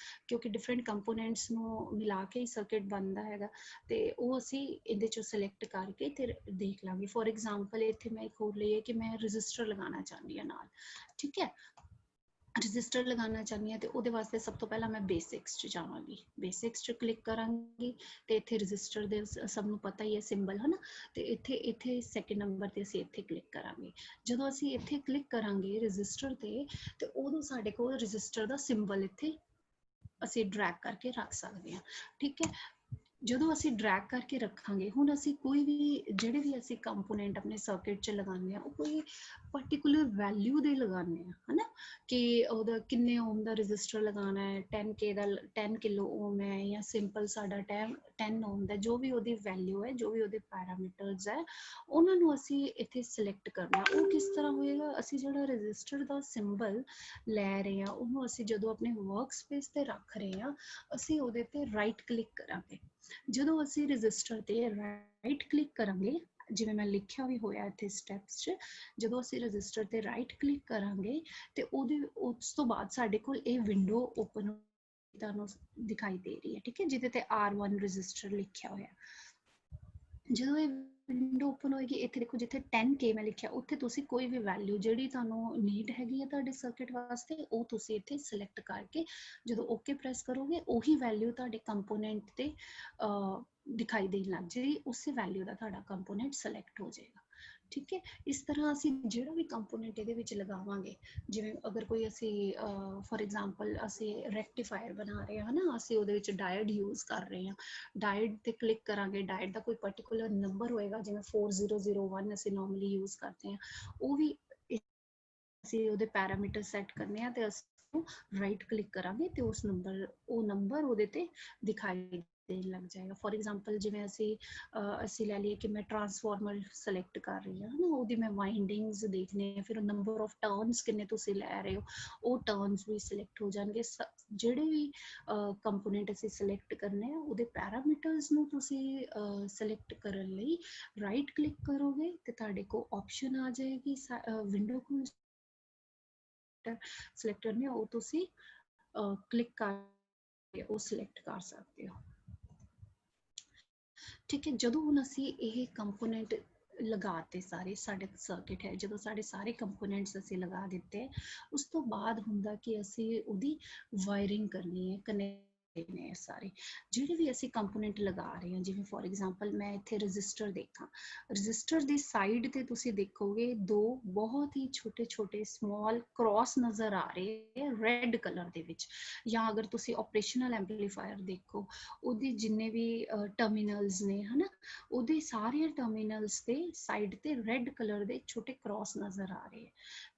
ਕਿਉਂਕਿ ਡਿਫਰੈਂਟ ਕੰਪੋਨੈਂਟਸ ਨੂੰ ਮਿਲਾ ਕੇ ਹੀ ਸਰਕਿਟ ਬਣਦਾ ਹੈਗਾ, ਤੇ ਉਹ ਅਸੀਂ ਇਹਦੇ ਚੋਂ ਸਿਲੈਕਟ ਕਰਕੇ ਤੇ ਦੇਖ ਲਾਂਗੇ। ਫੋਰ ਐਗਜ਼ਾਮਪਲ ਇੱਥੇ ਮੈਂ ਇੱਕ ਹੋਰ ਲਈ ਹੈ ਕਿ ਮੈਂ ਰਜਿਸਟਰ ਲਗਾਉਣਾ ਚਾਹੁੰਦੀ ਹਾਂ ਨਾਲ, ਠੀਕ ਹੈ। ਰਜਿਸਟਰ ਲਗਾਉਣਾ ਚਾਹੁੰਦੀ ਹਾਂ ਤੇ ਉਹਦੇ ਵਾਸਤੇ ਸਭ ਤੋਂ ਪਹਿਲਾਂ ਮੈਂ ਬੇਸਿਕਸ 'ਚ ਜਾਵਾਂਗੀ, ਬੇਸਿਕਸ 'ਚ ਕਲਿੱਕ ਕਰਾਂਗੀ ਤੇ ਇੱਥੇ ਰਜਿਸਟਰ ਦੇ ਸਭ ਨੂੰ ਪਤਾ ਹੀ ਹੈ ਸਿੰਬਲ ਹੈ ਨਾ, ਤੇ ਇੱਥੇ ਸੈਕਿੰਡ ਨੰਬਰ ਤੇ ਅਸੀਂ ਇੱਥੇ ਕਲਿੱਕ ਕਰਾਂਗੇ। ਜਦੋਂ ਅਸੀਂ ਇੱਥੇ ਕਲਿੱਕ ਕਰਾਂਗੇ ਰਜਿਸਟਰ ਤੇ ਉਦੋਂ ਸਾਡੇ ਕੋਲ ਰਜਿਸਟਰ ਦਾ ਸਿੰਬਲ ਇੱਥੇ ਅਸੀਂ ਡਰੈਗ ਕਰਕੇ ਰੱਖ ਸਕਦੇ ਹਾਂ, ਠੀਕ ਹੈ। ਜਦੋਂ ਅਸੀਂ ਡਰੈਗ ਕਰਕੇ ਰੱਖਾਂਗੇ, ਹੁਣ ਅਸੀਂ ਕੋਈ ਵੀ ਜਿਹੜੇ ਵੀ ਅਸੀਂ ਕੰਪੋਨੈਂਟ ਆਪਣੇ ਸਰਕਿਟ 'ਚ ਲਗਾਉਂਦੇ ਹਾਂ, ਉਹ ਕੋਈ ਪਾਰਟੀਕੂਲਰ ਵੈਲਿਊ ਦੇ ਲਗਾਉਂਦੇ ਹਾਂ ਹਨਾ, ਕਿ ਉਹਦਾ ਕਿੰਨੇ ਓਮ ਦਾ ਰਜਿਸਟਰ ਲਗਾਉਣਾ ਹੈ, 10K ਦਾ 10 ਕਿਲੋ ਓਮ ਹੈ, ਜਾਂ ਸਿੰਪਲ ਸਾਡਾ 10 ਓਮ ਦਾ, ਜੋ ਵੀ ਉਹਦੀ ਵੈਲਿਊ ਹੈ, ਜੋ ਵੀ ਉਹਦੇ ਪੈਰਾਮੀਟਰਸ ਹੈ, ਉਹਨਾਂ ਨੂੰ ਅਸੀਂ ਇੱਥੇ ਸਿਲੈਕਟ ਕਰਨਾ। ਉਹ ਕਿਸ ਤਰ੍ਹਾਂ ਹੋਏਗਾ, ਅਸੀਂ ਜਿਹੜਾ ਰਜਿਸਟਰ ਦਾ ਸਿੰਬਲ ਲੈ ਰਹੇ ਹਾਂ, ਉਹਨੂੰ ਅਸੀਂ ਜਦੋਂ ਆਪਣੇ ਵਰਕ ਸਪੇਸ ਤੇ ਰੱਖ ਰਹੇ ਹਾਂ, ਅਸੀਂ ਉਹਦੇ ਤੇ ਰਾਈਟ ਕਲਿੱਕ ਕਰਾਂਗੇ। ਜਦੋਂ ਅਸੀਂ ਰਜਿਸਟਰ ਤੇ ਰਾਈਟ ਕਲਿੱਕ ਕਰਾਂਗੇ, ਜਿਵੇਂ ਮੈਂ ਲਿਖਿਆ ਵੀ ਹੋਇਆ ਇੱਥੇ ਸਟੈਪਸ 'ਚ, ਜਦੋਂ ਅਸੀਂ ਰਜਿਸਟਰ ਤੇ ਰਾਈਟ ਕਲਿੱਕ ਕਰਾਂਗੇ ਤੇ ਉਸ ਤੋਂ ਬਾਅਦ ਸਾਡੇ ਕੋਲ ਇਹ ਵਿੰਡੋ ਓਪਨ ਤੁਹਾਨੂੰ ਦਿਖਾਈ ਦੇ ਰਹੀ ਹੈ, ਠੀਕ ਹੈ, ਜਿਹਦੇ ਤੇ R1 ਰਜਿਸਟਰ ਲਿਖਿਆ ਹੋਇਆ। ਜਦੋਂ ਇਹ ਵਿੰਡੋ ਓਪਨ ਹੋਏਗੀ। ਇੱਥੇ ਦੇਖੋ ਜਿੱਥੇ 10K ਮੈਂ ਲਿਖਿਆ ਉੱਥੇ ਤੁਸੀਂ ਕੋਈ ਵੀ ਵੈਲਿਊ ਜਿਹੜੀ ਤੁਹਾਨੂੰ ਨੀਡ ਹੈਗੀ ਹੈ ਤੁਹਾਡੇ ਸਰਕਟ ਵਾਸਤੇ ਉਹ ਤੁਸੀਂ ਇੱਥੇ ਸਿਲੈਕਟ ਕਰਕੇ ਜਦੋਂ ਓਕੇ ਪ੍ਰੈਸ ਕਰੋਗੇ ਉਹੀ ਵੈਲਿਊ ਤੁਹਾਡੇ ਕੰਪੋਨੈਂਟ ਤੇ ਦਿਖਾਈ ਦੇਣ ਲੱਗ ਜਾਏਗੀ। ਉਸੇ ਵੈਲਿਊ ਦਾ ਤੁਹਾਡਾ ਕੰਪੋਨੈਂਟ ਸਿਲੈਕਟ ਹੋ ਜਾਏਗਾ। ਠੀਕ ਹੈ, ਇਸ ਤਰ੍ਹਾਂ ਅਸੀਂ ਜਿਹੜਾ ਵੀ ਕੰਪੋਨੈਂਟ ਇਹਦੇ ਵਿੱਚ ਲਗਾਵਾਂਗੇ, ਜਿਵੇਂ ਅਗਰ ਕੋਈ ਅਸੀਂ ਫੋਰ ਐਗਜ਼ਾਮਪਲ ਅਸੀਂ ਰੈਕਟੀਫਾਇਰ ਬਣਾ ਰਹੇ ਹਾਂ ਨਾ, ਅਸੀਂ ਉਹਦੇ ਵਿੱਚ ਡਾਇਡ ਯੂਜ਼ ਕਰ ਰਹੇ ਹਾਂ, ਡਾਇਡ ਤੇ ਕਲਿੱਕ ਕਰਾਂਗੇ, ਡਾਇਡ ਦਾ ਕੋਈ ਪਰਟੀਕੁਲਰ ਨੰਬਰ ਹੋਏਗਾ ਜਿਵੇਂ 4001 ਅਸੀਂ ਨੋਰਮਲੀ ਯੂਜ਼ ਕਰਦੇ ਹਾਂ, ਉਹ ਵੀ ਅਸੀਂ ਉਹਦੇ ਪੈਰਾਮੀਟਰ ਸੈੱਟ ਕਰਨੇ ਆ ਤੇ ਅਸੀਂ ਰਾਈਟ ਕਲਿੱਕ ਕਰਾਂਗੇ ਤੇ ਉਹ ਨੰਬਰ ਉਹਦੇ ਤੇ ਦਿਖਾਈ ਦੇਣ ਲੱਗ ਜਾਏਗਾ। ਫੋਰ ਐਗਜ਼ਾਮਪਲ ਜਿਵੇਂ ਅਸੀਂ ਲੈ ਲਈਏ ਕਿ ਮੈਂ ਟਰਾਂਸਫਾਰਮਰ ਸਿਲੈਕਟ ਕਰ ਰਹੀ ਹਾਂ ਨਾ, ਉਹਦੀ ਮੈਂ ਵਾਈਂਡਿੰਗਸ ਦੇਖਨੇ ਆ, ਫਿਰ ਨੰਬਰ ਆਫ ਟਰਨਸ ਕਿੰਨੇ ਤੁਸੀਂ ਲੈ ਰਹੇ ਹੋ ਉਹ ਟਰਨਸ ਵੀ ਸਿਲੈਕਟ ਹੋ ਜਾਣਗੇ। ਜਿਹੜੇ ਵੀ ਕੰਪੋਨੈਂਟ ਅਸੀਂ ਸਿਲੈਕਟ ਕਰਨੇ ਆ ਉਹਦੇ ਪੈਰਾਮੀਟਰਸ ਨੂੰ ਤੁਸੀਂ ਸਿਲੈਕਟ ਕਰਨ ਲਈ ਰਾਈਟ ਕਲਿੱਕ ਕਰੋਗੇ ਤੇ ਤੁਹਾਡੇ ਕੋਲ ਆਪਸ਼ਨ ਆ ਜਾਏਗੀ ਵਿੰਡੋ ਕੋਲ ਸਿਲੈਕਟ ਕਰਨੇ ਉਹ ਤੁਸੀਂ ਕਲਿੱਕ ਕਰਕੇ ਉਹ ਸਿਲੈਕਟ ਕਰ ਸਕਦੇ ਹੋ। ਠੀਕ ਹੈ, ਜਦੋਂ ਹੁਣ ਅਸੀਂ ਇਹ ਕੰਪੋਨੈਂਟ ਲਗਾਤੇ ਸਾਰੇ ਸਾਡੇ ਸਰਕਟ ਹੈ, ਜਦੋਂ ਸਾਡੇ ਸਾਰੇ ਕੰਪੋਨੈਂਟਸ ਅਸੀਂ ਲਗਾ ਦਿੱਤੇ ਉਸ ਤੋਂ ਬਾਅਦ ਹੁੰਦਾ ਕਿ ਅਸੀਂ ਉਹਦੀ ਵਾਇਰਿੰਗ ਕਰਨੀ ਹੈ, ਕਨੈਕਟ ਨੇ ਸਾਰੇ ਜਿਹੜੇ ਵੀ ਅਸੀਂ ਕੰਪੋਨੈਂਟ ਲਗਾ ਰਹੇ ਹਾਂ। ਜਿਵੇਂ ਫੋਰ ਐਗਜ਼ਾਮਪਲ ਮੈਂ ਇੱਥੇ ਰਜਿਸਟਰ ਦੇਖਾਂ, ਰਜਿਸਟਰ ਦੀ ਸਾਈਡ ਤੇ ਤੁਸੀਂ ਦੇਖੋਗੇ ਦੋ ਬਹੁਤ ਹੀ ਛੋਟੇ ਛੋਟੇ ਸਮਾਲ ਕ੍ਰੋਸ ਨਜ਼ਰ ਆ ਰਹੇ ਰੈਡ ਕਲਰ ਦੇ ਵਿੱਚ, ਜਾਂ ਅਗਰ ਤੁਸੀਂ ਆਪਰੇਸ਼ਨਲ ਐਂਪਲੀਫਾਇਰ ਦੇਖੋ ਉਹਦੇ ਜਿੰਨੇ ਵੀ ਟਰਮੀਨਲਸ ਨੇ ਹਨਾ, ਉਹਦੇ ਸਾਰੇ ਟਰਮੀਨਲਸ ਤੇ ਸਾਈਡ ਤੇ ਰੈਡ ਕਲਰ ਦੇ ਛੋਟੇ ਕ੍ਰੋਸ ਨਜ਼ਰ ਆ ਰਹੇ ਹੈ।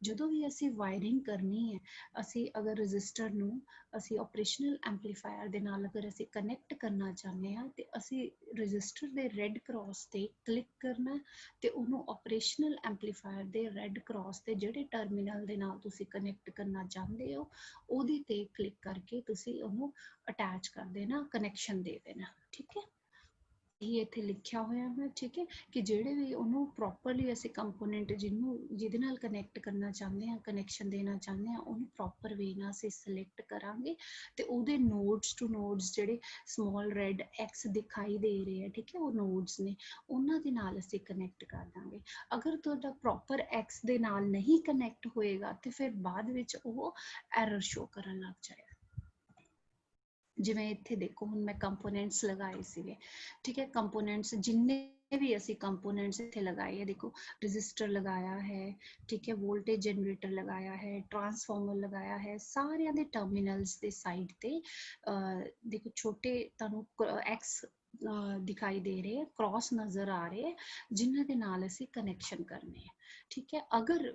ਜਦੋਂ ਵੀ ਅਸੀਂ ਵਾਇਰਿੰਗ ਕਰਨੀ ਹੈ, ਅਸੀਂ ਅਗਰ ਰਜਿਸਟਰ ਨੂੰ ਅਸੀਂ ਆਪਰੇਸ਼ਨਲ ਐਂਪਲੀਫਾਇਰ ਦੇ ਨਾਲ ਅਗਰ ਅਸੀਂ ਕਨੈਕਟ ਕਰਨਾ ਚਾਹੁੰਦੇ ਹਾਂ ਤੇ ਅਸੀਂ ਰਜਿਸਟਰ ਦੇ ਰੈਡ ਕ੍ਰੋਸ ਤੇ ਕਲਿੱਕ ਕਰਨਾ ਤੇ ਉਹਨੂੰ ਆਪਰੇਸ਼ਨਲ ਐਂਪਲੀਫਾਇਰ ਦੇ ਰੈਡ ਕ੍ਰੋਸ ਤੇ ਜਿਹੜੇ ਟਰਮੀਨਲ ਦੇ ਨਾਲ ਤੁਸੀਂ ਕਨੈਕਟ ਕਰਨਾ ਚਾਹੁੰਦੇ ਹੋ ਉਹਦੇ ਤੇ ਕਲਿੱਕ ਕਰਕੇ ਤੁਸੀਂ ਉਹਨੂੰ ਅਟੈਚ ਕਰ ਦੇਣਾ, ਕਨੈਕਸ਼ਨ ਦੇ ਦੇਣਾ। ਠੀਕ ਹੈ, ਇਹ ਇੱਥੇ ਲਿਖਿਆ ਹੋਇਆ ਹੈ। ਠੀਕ ਹੈ, ਕਿ ਜਿਹੜੇ ਵੀ ਉਹਨੂੰ ਪ੍ਰੋਪਰਲੀ ਅਸੀਂ ਕੰਪੋਨੈਂਟ ਜਿਹਦੇ ਨਾਲ ਕਨੈਕਟ ਕਰਨਾ ਚਾਹੁੰਦੇ ਹਾਂ, ਕਨੈਕਸ਼ਨ ਦੇਣਾ ਚਾਹੁੰਦੇ ਹਾਂ, ਉਹਨੂੰ ਪ੍ਰੋਪਰ ਵੇ ਨਾਲ ਅਸੀਂ ਸਿਲੈਕਟ ਕਰਾਂਗੇ ਤੇ ਉਹਦੇ ਨੋਡਸ ਟੂ ਨੋਡਸ ਜਿਹੜੇ ਸਮਾਲ ਰੈਡ ਐਕਸ ਦਿਖਾਈ ਦੇ ਰਹੇ ਆ, ਠੀਕ ਹੈ, ਉਹ ਨੋਡਸ ਨੇ, ਉਹਨਾਂ ਦੇ ਨਾਲ ਅਸੀਂ ਕਨੈਕਟ ਕਰ ਦਾਂਗੇ। ਅਗਰ ਤੁਹਾਡਾ ਪ੍ਰੋਪਰ ਐਕਸ ਦੇ ਨਾਲ ਨਹੀਂ ਕਨੈਕਟ ਹੋਏਗਾ ਤੇ ਫਿਰ ਬਾਅਦ ਵਿੱਚ ਉਹ ਐਰਰ ਸ਼ੋ ਕਰਨ ਲੱਗ ਜਾਏਗਾ। ਜਿਵੇਂ ਇੱਥੇ ਦੇਖੋ ਹੁਣ ਮੈਂ ਕੰਪੋਨੈਂਟਸ ਲਗਾਏ ਸੀਗੇ, ਠੀਕ ਹੈ, ਕੰਪੋਨੈਂਟਸ ਜਿੰਨੇ ਵੀ ਅਸੀਂ ਕੰਪੋਨੈਂਟਸ ਇੱਥੇ ਲਗਾਏ ਹੈ, ਦੇਖੋ ਰਜਿਸਟਰ ਲਗਾਇਆ ਹੈ, ਠੀਕ ਹੈ, ਵੋਲਟੇਜ ਜਨਰੇਟਰ ਲਗਾਇਆ ਹੈ, ਟਰਾਂਸਫਾਰਮਰ ਲਗਾਇਆ ਹੈ, ਸਾਰਿਆਂ ਦੇ ਟਰਮੀਨਲਸ ਦੇ ਸਾਈਡ ਤੇ ਦੇਖੋ ਛੋਟੇ ਤੁਹਾਨੂੰ ਐਕਸ ਦਿਖਾਈ ਦੇ ਰਹੇ ਹੈ, ਕ੍ਰੋਸ ਨਜ਼ਰ ਆ ਰਹੇ ਹੈ, ਜਿਨ੍ਹਾਂ ਦੇ ਨਾਲ ਅਸੀਂ ਕਨੈਕਸ਼ਨ ਕਰਨੇ ਹੈ। ਠੀਕ ਹੈ, ਅਗਰ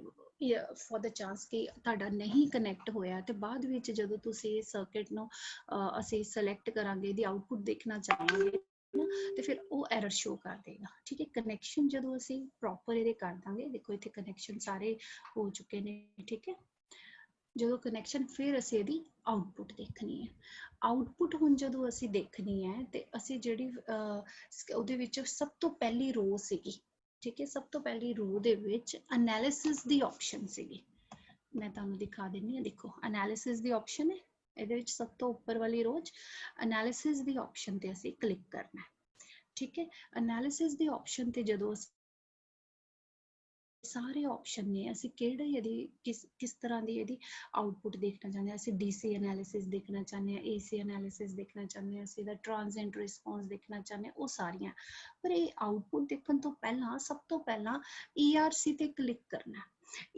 ਫॉर द ਚਾਂਸ ਕਿ ਤੁਹਾਡਾ ਨਹੀਂ ਕਨੈਕਟ ਹੋਇਆ ਤੇ ਬਾਅਦ ਵਿੱਚ ਜਦੋਂ ਤੁਸੀਂ ਇਹ ਸਰਕਟ ਨੂੰ ਅਸੀਂ ਸਿਲੈਕਟ ਕਰਾਂਗੇ, ਇਹਦੀ ਆਊਟਪੁੱਟ ਦੇਖਣਾ ਚਾਹਾਂਗੇ ਤੇ ਫਿਰ ਉਹ ਐਰਰ ਸ਼ੋ ਕਰ ਦੇਗਾ। ਠੀਕ ਹੈ, ਕਨੈਕਸ਼ਨ ਜਦੋਂ ਅਸੀਂ ਪ੍ਰੋਪਰ ਇਹਦੇ ਕਰ ਦਾਂਗੇ, ਦੇਖੋ ਇੱਥੇ ਕਨੈਕਸ਼ਨ ਸਾਰੇ ਹੋ ਚੁੱਕੇ ਨੇ। ਠੀਕ ਹੈ, ਜਦੋਂ ਕਨੈਕਸ਼ਨ ਫਿਰ ਅਸੀਂ ਇਹਦੀ ਆਊਟਪੁੱਟ ਦੇਖਣੀ ਹੈ। ਆਊਟਪੁੱਟ ਹੁਣ ਜਦੋਂ ਅਸੀਂ ਦੇਖਣੀ ਹੈ ਤੇ ਅਸੀਂ ਜਿਹੜੀ ਉਹਦੇ ਵਿੱਚ ਸਭ ਤੋਂ ਪਹਿਲੀ ਰੋ ਸੀਗੀ, ਠੀਕ ਹੈ, ਸਭ ਤੋਂ ਪਹਿਲੀ ਰੋ ਦੇ ਵਿੱਚ ਐਨਾਲਿਸਿਸ ਦੀ ਆਪਸ਼ਨ ਸੀਗੀ, ਮੈਂ ਤੁਹਾਨੂੰ ਦਿਖਾ ਦਿੰਦੀ ਹਾਂ। ਦੇਖੋ ਐਨਾਲਿਸਿਸ ਦੀ ਆਪਸ਼ਨ ਹੈ, ਇਹਦੇ ਵਿੱਚ ਸਭ ਤੋਂ ਉੱਪਰ ਵਾਲੀ ਰੋ 'ਚ ਐਨਾਲਿਸਿਸ ਦੀ ਆਪਸ਼ਨ ਤੇ ਅਸੀਂ ਕਲਿੱਕ ਕਰਨਾ। ਠੀਕ ਹੈ, ਐਨਾਲਿਸਿਸ ਦੀ ਆਪਸ਼ਨ ਤੇ ਜਦੋਂ ਸਾਰੇ ਆਪਸ਼ਨ ਨੇ, ਅਸੀਂ ਕਿਹੜੇ ਇਹਦੀ ਕਿਸ ਤਰ੍ਹਾਂ ਦੀ ਇਹਦੀ ਆਊਟਪੁੱਟ ਦੇਖਣਾ ਚਾਹੁੰਦੇ ਹਾਂ, ਅਸੀਂ ਡੀਸੀ ਐਨਾਲਿਸਿਸ ਦੇਖਣਾ ਚਾਹੁੰਦੇ ਹਾਂ, ਏਸੀ ਐਨਾਲਿਸਿਸ ਦੇਖਣਾ ਚਾਹੁੰਦੇ ਹਾਂ, ਅਸੀਂ ਇਹਦਾ ਟ੍ਰਾਂਜ਼ੈਂਟ ਰਿਸਪੌਂਸ ਦੇਖਣਾ ਚਾਹੁੰਦੇ ਹਾਂ, ਉਹ ਸਾਰੀਆਂ। ਪਰ ਇਹ ਆਊਟਪੁੱਟ ਦੇਖਣ ਤੋਂ ਪਹਿਲਾਂ ਸਭ ਤੋਂ ਪਹਿਲਾਂ ERC ਤੇ ਕਲਿੱਕ ਕਰਨਾ।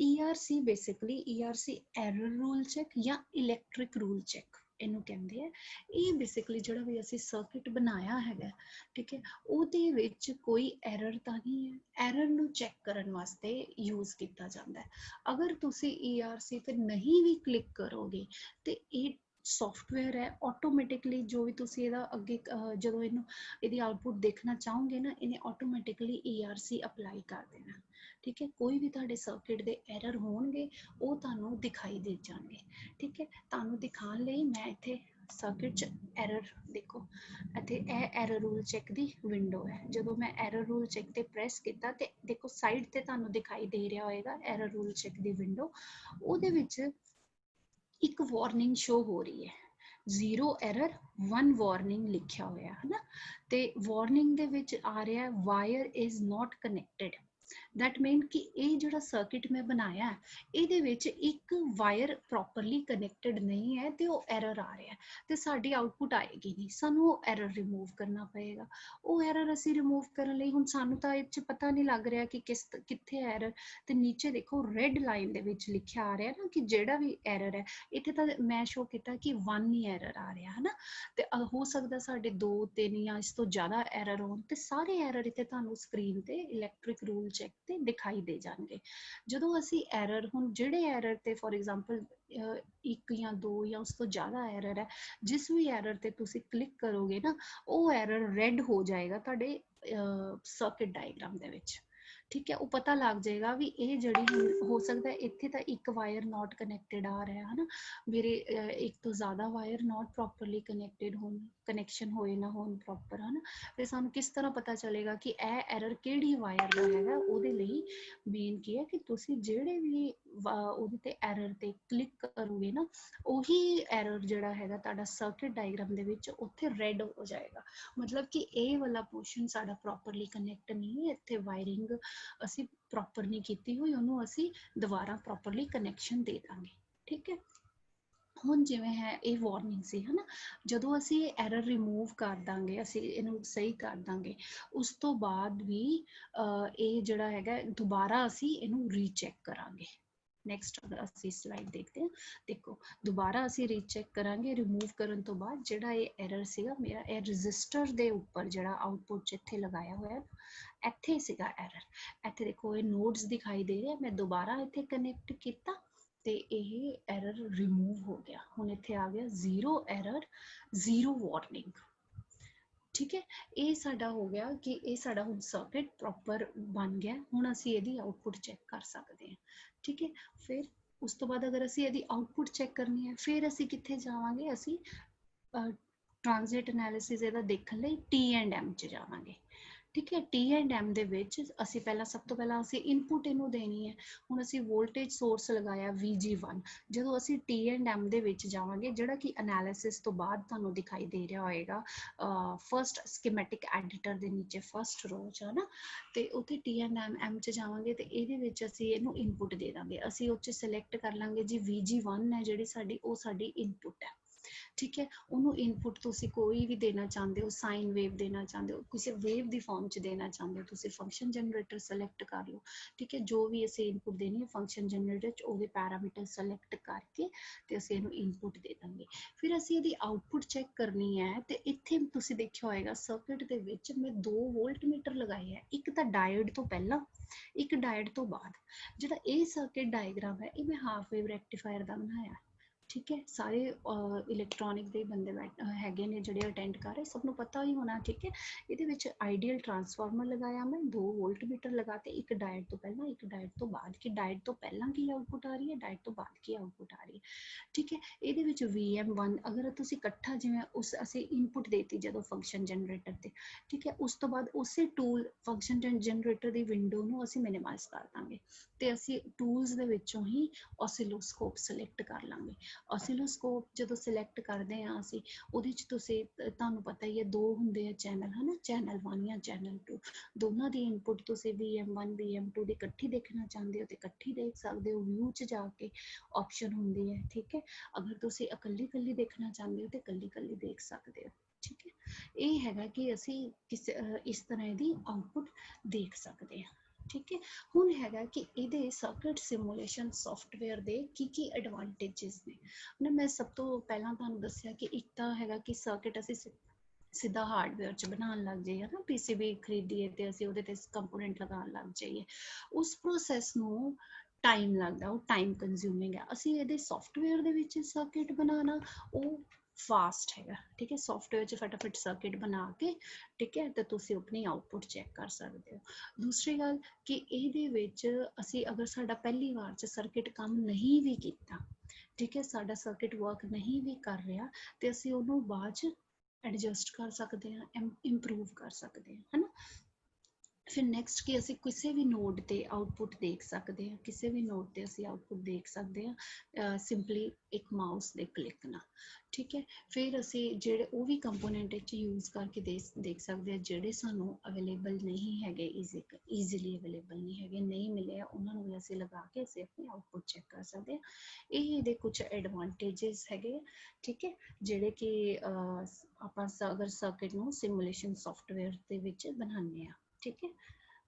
ERC basically ERC error rule check ਜਾਂ ਇਲੈਕਟ੍ਰਿਕ ਰੂਲ ਚੈੱਕ ਇਹਨੂੰ ਕਹਿੰਦੇ ਆ। ਇਹ ਬੇਸਿਕਲੀ ਜਿਹੜਾ ਵੀ ਅਸੀਂ ਸਰਕਿਟ ਬਣਾਇਆ ਹੈਗਾ, ਠੀਕ ਹੈ, ਉਹਦੇ ਵਿੱਚ ਕੋਈ ਐਰਰ ਤਾਂ ਨਹੀਂ ਹੈ, ਐਰਰ ਨੂੰ ਚੈੱਕ ਕਰਨ ਵਾਸਤੇ ਯੂਜ਼ ਕੀਤਾ ਜਾਂਦਾ ਹੈ। ਅਗਰ ਤੁਸੀਂ ERC ਤੇ ਨਹੀਂ ਵੀ ਕਲਿੱਕ ਕਰੋਗੇ ਤੇ ਇਹ ਸੌਫਟਵੇਅਰ ਹੈ ਆਟੋਮੈਟਿਕਲੀ ਜੋ ਵੀ ਤੁਸੀਂ ਇਹਦਾ ਅੱਗੇ ਜਦੋਂ ਇਹਦੀ ਆਊਟਪੁੱਟ ਦੇਖਣਾ ਚਾਹੋਗੇ ਨਾ, ਇਹਨੇ ਆਟੋਮੈਟਿਕਲੀ ERC ਅਪਲਾਈ ਕਰ ਦੇਣਾ। ਠੀਕ ਹੈ, ਕੋਈ ਵੀ ਤੁਹਾਡੇ ਸਰਕਿਟ ਦੇ ਐਰਰ ਹੋਣਗੇ ਉਹ ਤੁਹਾਨੂੰ ਦਿਖਾਈ ਦੇ ਜਾਣਗੇ। ਠੀਕ ਹੈ, ਤੁਹਾਨੂੰ ਦਿਖਾਉਣ ਲਈ ਮੈਂ ਇੱਥੇ ਸਰਕਿਟ 'ਚ ਐਰਰ ਦੇਖੋ, ਅਤੇ ਇਹ ਐਰਰ ਰੂਲ ਚੈੱਕ ਦੀ ਵਿੰਡੋ ਹੈ। ਜਦੋਂ ਮੈਂ ਐਰਰ ਰੂਲ ਚੈੱਕ ਤੇ ਪ੍ਰੈਸ ਕੀਤਾ ਤੇ ਦੇਖੋ ਸਾਈਡ ਤੇ ਤੁਹਾਨੂੰ ਦਿਖਾਈ ਦੇ ਰਿਹਾ ਹੋਏਗਾ ਐਰਰ ਰੂਲ ਚੈੱਕ ਦੀ ਵਿੰਡੋ, ਉਹਦੇ ਵਿੱਚ ਇੱਕ ਵਾਰਨਿੰਗ ਸ਼ੋ ਹੋ ਰਹੀ ਹੈ। 0 एरर 1 वार्निंग लिखा होया है ना। ते वार्निंग दे विच आ रहा है wire is not connected. That mean कि ये जो सर्किट मैं बनाया है ये एक वायर प्रॉपरली कनैक्टेड नहीं है तो एरर आ रहा है तो साड़ी आउटपुट आएगी नहीं, सानू एरर रिमूव करना पएगा। वो एरर असी रिमूव करने लई हुण सानू तां इह च पता नहीं लग रहा कि किस कित्थे एरर। तो नीचे देखो रेड लाइन दे विच लिखिया आ रहा है ना कि जेड़ा भी एरर है, इत्थे तां मैं शो किया कि 1 ही एरर आ रहा है ना। तो हो सकता साढ़े 2 3 या इस तो ज़्यादा एरर होण ते सारे एरर इत्थे तुहानू स्क्रीन ते इलैक्ट्रिक रूल चैक ते दिखाई दे जाएंगे। ਜਦੋਂ ਅਸੀਂ एरर ਹੁਣ ਜਿਹੜੇ एरर ਤੇ फॉर एग्जांपल एक या 2 या उस तो ज़्यादा एरर है, जिस भी एरर ते तुसी क्लिक करोगे ना वो एरर रेड हो जाएगा तुहाडे सर्किट डायग्राम दे विच। ठीक है, वो पता लग जाएगा भी ये जड़ी हो सकता है इत्थे तो एक वायर नॉट कनैक्टेड आ रहा है ना, मेरे एक तो ज़्यादा वायर नॉट प्रॉपरली कनैक्टेड हो, कनैक्शन होए ना हो प्रॉपर है ना। फिर सानू किस तरह पता चलेगा कि यह एरर किहड़ी वायर दा हैगा। उहदे लई मेन की है कि तुसी जेड़े भी उहदे ते एरर ते क्लिक करोगे ना उही एरर जिहड़ा हैगा तुहाडा सर्किट डायग्राम दे विच उत्थे रेड हो जाएगा। मतलब कि ये वाला पोर्शन साडा प्रॉपरली कनैक्ट नहीं है, इत्थे वायरिंग ਅਸੀਂ ਪ੍ਰੋਪਰ ਨਹੀਂ ਕੀਤੀ ਹੋਈ, ਉਹਨੂੰ ਅਸੀਂ ਦੁਬਾਰਾ ਪ੍ਰੋਪਰਲੀ ਕਨੈਕਸ਼ਨ ਦੇ ਦਾਂਗੇ। ਠੀਕ ਹੈ, ਹੁਣ ਜਿਵੇਂ ਹੈ ਇਹ ਵਾਰਨਿੰਗ ਸੀ ਹੈ ਨਾ, ਜਦੋਂ ਅਸੀਂ ਇਹ ਐਰਰ ਰਿਮੂਵ ਕਰ ਦਾਂਗੇ, ਅਸੀਂ ਇਹਨੂੰ ਸਹੀ ਕਰ ਦਾਂਗੇ, ਉਸ ਤੋਂ ਬਾਅਦ ਵੀ ਇਹ ਜਿਹੜਾ ਹੈਗਾ ਦੁਬਾਰਾ ਅਸੀਂ ਇਹਨੂੰ ਰੀਚੈਕ ਕਰਾਂਗੇ। ਨੈਕਸਟ ਅਗਰ ਅਸੀਂ ਸਲਾਈਡ ਦੇਖਦੇ ਹਾਂ, ਦੇਖੋ ਦੁਬਾਰਾ ਅਸੀਂ ਰੀਚੈਕ ਕਰਾਂਗੇ ਰਿਮੂਵ ਕਰਨ ਤੋਂ ਬਾਅਦ ਜਿਹੜਾ ਇਹ ਐਰਰ ਸੀਗਾ ਮੇਰਾ ਇਹ ਰਜਿਸਟਰ ਦੇ ਉੱਪਰ ਜਿਹੜਾ ਆਊਟਪੁੱਟ 'ਚ ਇੱਥੇ ਲਗਾਇਆ ਹੋਇਆ ਇੱਥੇ ਸੀਗਾ ਐਰਰ। ਇੱਥੇ ਦੇਖੋ ਇਹ ਨੋਡਸ ਦਿਖਾਈ ਦੇ ਰਹੇ, ਮੈਂ ਦੁਬਾਰਾ ਇੱਥੇ ਕਨੈਕਟ ਕੀਤਾ ਤੇ ਇਹ ਐਰਰ ਰਿਮੂਵ ਹੋ ਗਿਆ। ਹੁਣ ਇੱਥੇ ਆ ਗਿਆ 0 ਐਰਰ 0 ਵਾਰਨਿੰਗ। ठीक है, ये साडा हो गया कि ये साडा हुण सर्किट प्रॉपर बन गया। हुण असीं इहदी आउटपुट चैक कर सकते हैं। ठीक है, फिर उस तो बाद अगर असीं इहदी आउटपुट चैक करनी है फिर असीं कित्थे जावांगे, असीं ट्रांजिट एनालिसिस इहदा देखण लई T&M च जावांगे। ठीक है, T&M ਦੇ ਵਿੱਚ ਅਸੀਂ ਪਹਿਲਾਂ ਸਭ ਤੋਂ ਪਹਿਲਾਂ ਅਸੀਂ ਇਨਪੁਟ ਇਹਨੂੰ ਦੇਣੀ ਹੈ। ਹੁਣ ਅਸੀਂ ਵੋਲਟੇਜ ਸੋਰਸ ਲਗਾਇਆ VG1। ਜਦੋਂ ਅਸੀਂ T&M ਦੇ ਵਿੱਚ ਜਾਵਾਂਗੇ ਜਿਹੜਾ ਕਿ ਐਨਾਲਿਸਿਸ ਤੋਂ ਬਾਅਦ ਤੁਹਾਨੂੰ ਦਿਖਾਈ ਦੇ ਰਿਹਾ ਹੋਏਗਾ ਫਸਟ ਸਕੀਮੈਟਿਕ ਐਡੀਟਰ ਦੇ ਨੀਚੇ ਫਸਟ ਰੋ 'ਚ ਹੈ ਨਾ, ਤੇ ਉੱਥੇ T&M ਚ ਜਾਵਾਂਗੇ ਤੇ ਇਹਦੇ ਵਿੱਚ ਅਸੀਂ ਇਹਨੂੰ ਇਨਪੁਟ ਦੇ ਦਾਂਗੇ। ਅਸੀਂ ਉਹ 'ਚ ਸਿਲੈਕਟ ਕਰ ਲਾਂਗੇ ਜੀ VG1 ਹੈ ਜਿਹੜੀ ਸਾਡੀ, ਉਹ ਸਾਡੀ ਇਨਪੁਟ ਹੈ। ठीक है, उन्होंने इनपुट तुसी कोई भी देना चाहते हो, साइन वेव देना चाहते हो, किसी वेव की फॉर्म च देना चाहते हो, तुसी फंक्शन जनरेटर सेलेक्ट कर लो। ठीक है, जो भी असी इनपुट देनी है फंक्शन जनरेटर च ओहदे पैरामीटर सेलेक्ट करके ते असी इहनूं इनपुट दे देंगे। फिर असी इहदी आउटपुट चैक करनी है ते इत्थे तुसी देखिया होएगा सर्किट दे विच मैं 2 वोल्ट मीटर लगाए है, एक तां डायोड तो पहला एक डायोड तो बाद। जिहड़ा ये सर्किट डायग्राम है ये मैं हाफ वेव रेक्टिफायर का बनाया। ठीक है, सारे इलैक्ट्रॉनिक के बंदे हैगे ने जिहड़े अटेंड कर रहे, सबनों पता ही होना। ठीक है, ये आइडियल ट्रांसफार्मर लगाया मैं, 2 वोल्ट मीटर लगाते, एक डायोड तो पहला एक डायोड तो बाद कि डायोड तो पहला की आउटपुट आ रही है, डायोड तो बाद की आउटपुट आ रही है। ठीक है, ये VM1 अगर तुसी इकट्ठा जिवें उस असी इनपुट देती जदों फंक्शन जनरेटर ते, ठीक है, उस तो बाद उसे टूल फंक्शन जनरेटर की विंडो नूं असी मिनिमाइज कर दांगे ते असी टूल्स दे विचों ही ऑसिलोस्कोप सिलेक्ट कर लांगे। ऑसिलोस्कोप जो सिलेक्ट करते हैं असी उहदे च तुहानूं पता ही है 2 हुंदे आ चैनल है ना, चैनल 1 या चैनल 2, दोनों की इनपुट तुसी VM1 VM2 की इकट्ठी देखना चाहते हो तो इकट्ठी देख सकते हो, व्यू च जाके ऑप्शन हुंदी है। ठीक है, अगर तुसी इकल्ली इकल्ली देखना चाहते हो तो इकल्ली इकल्ली देख सकते हो। ठीक है, ये हैगा कि असी किस इस तरह की आउटपुट देख सकते हैं। ठीक है, हुण हैगा कि इहदे सर्किट सिमुलेशन सॉफ्टवेयर दे की एडवांटेजेस ने। मैं सब तो पहला तुहानूं दस्सिया कि एक तां हैगा कि सर्किट असीं सीधा हार्डवेयर च बनाउण लग जाइए ना, PCB खरीदीए ते असीं उहदे ते कंपोनेंट लगाउण लग जाइए, उस प्रोसैस नूं टाइम लगदा, वो टाइम कंज्यूमिंग है। असीं इहदे सॉफ्टवेयर दे विच सर्किट बनाना वो फास्ट हैगा। ठीक है, सॉफ्टवेयर च फटाफट सर्किट बना के, ठीक है, तो तुसी अपनी आउटपुट चैक कर सकते हो। दूसरी गल कि इहदे विच असीं अगर साडा पहली बार च सर्किट काम नहीं भी कीता, ठीक है, साडा सर्किट वर्क नहीं भी कर रहा तो असीं उहनूं बाद च एडजस्ट कर सकते हैं, इंप्रूव कर सकते हैं, है ना। ਫਿਰ ਨੈਕਸਟ ਕਿ ਅਸੀਂ ਕਿਸੇ ਵੀ ਨੋਡ ਤੇ ਆਊਟਪੁੱਟ ਦੇਖ ਸਕਦੇ ਹਾਂ, ਕਿਸੇ ਵੀ ਨੋਡ ਤੇ ਅਸੀਂ ਆਊਟਪੁੱਟ ਦੇਖ ਸਕਦੇ ਹਾਂ ਸਿੰਪਲੀ ਇੱਕ ਮਾਊਸ ਦੇ ਕਲਿੱਕ ਨਾਲ, ਠੀਕ ਹੈ। ਫਿਰ ਅਸੀਂ ਜਿਹੜੇ ਉਹ ਵੀ ਕੰਪੋਨੈਂਟ ਵਿੱਚ ਯੂਜ਼ ਕਰਕੇ ਦੇਖ ਸਕਦੇ ਹਾਂ ਜਿਹੜੇ ਸਾਨੂੰ ਅਵੇਲੇਬਲ ਨਹੀਂ ਹੈਗੇ, ਈਜ਼ੀਲੀ ਅਵੇਲੇਬਲ ਨਹੀਂ ਹੈਗੇ, ਨਹੀਂ ਮਿਲੇ ਆ, ਉਹਨਾਂ ਨੂੰ ਵੀ ਅਸੀਂ ਲਗਾ ਕੇ ਅਸੀਂ ਆਪਣੀ ਆਊਟਪੁੱਟ ਚੈੱਕ ਕਰ ਸਕਦੇ ਹਾਂ। ਇਹ ਇਹਦੇ ਕੁਝ ਐਡਵਾਂਟੇਜਸ ਹੈਗੇ, ਠੀਕ ਹੈ, ਜਿਹੜੇ ਕਿ ਆਪਾਂ ਅਗਰ ਸਰਕਿਟ ਨੂੰ ਸਿਮੂਲੇਸ਼ਨ ਸੌਫਟਵੇਅਰ ਦੇ ਵਿੱਚ ਬਣਾਉਂਦੇ ਹਾਂ, ਠੀਕ ਹੈ।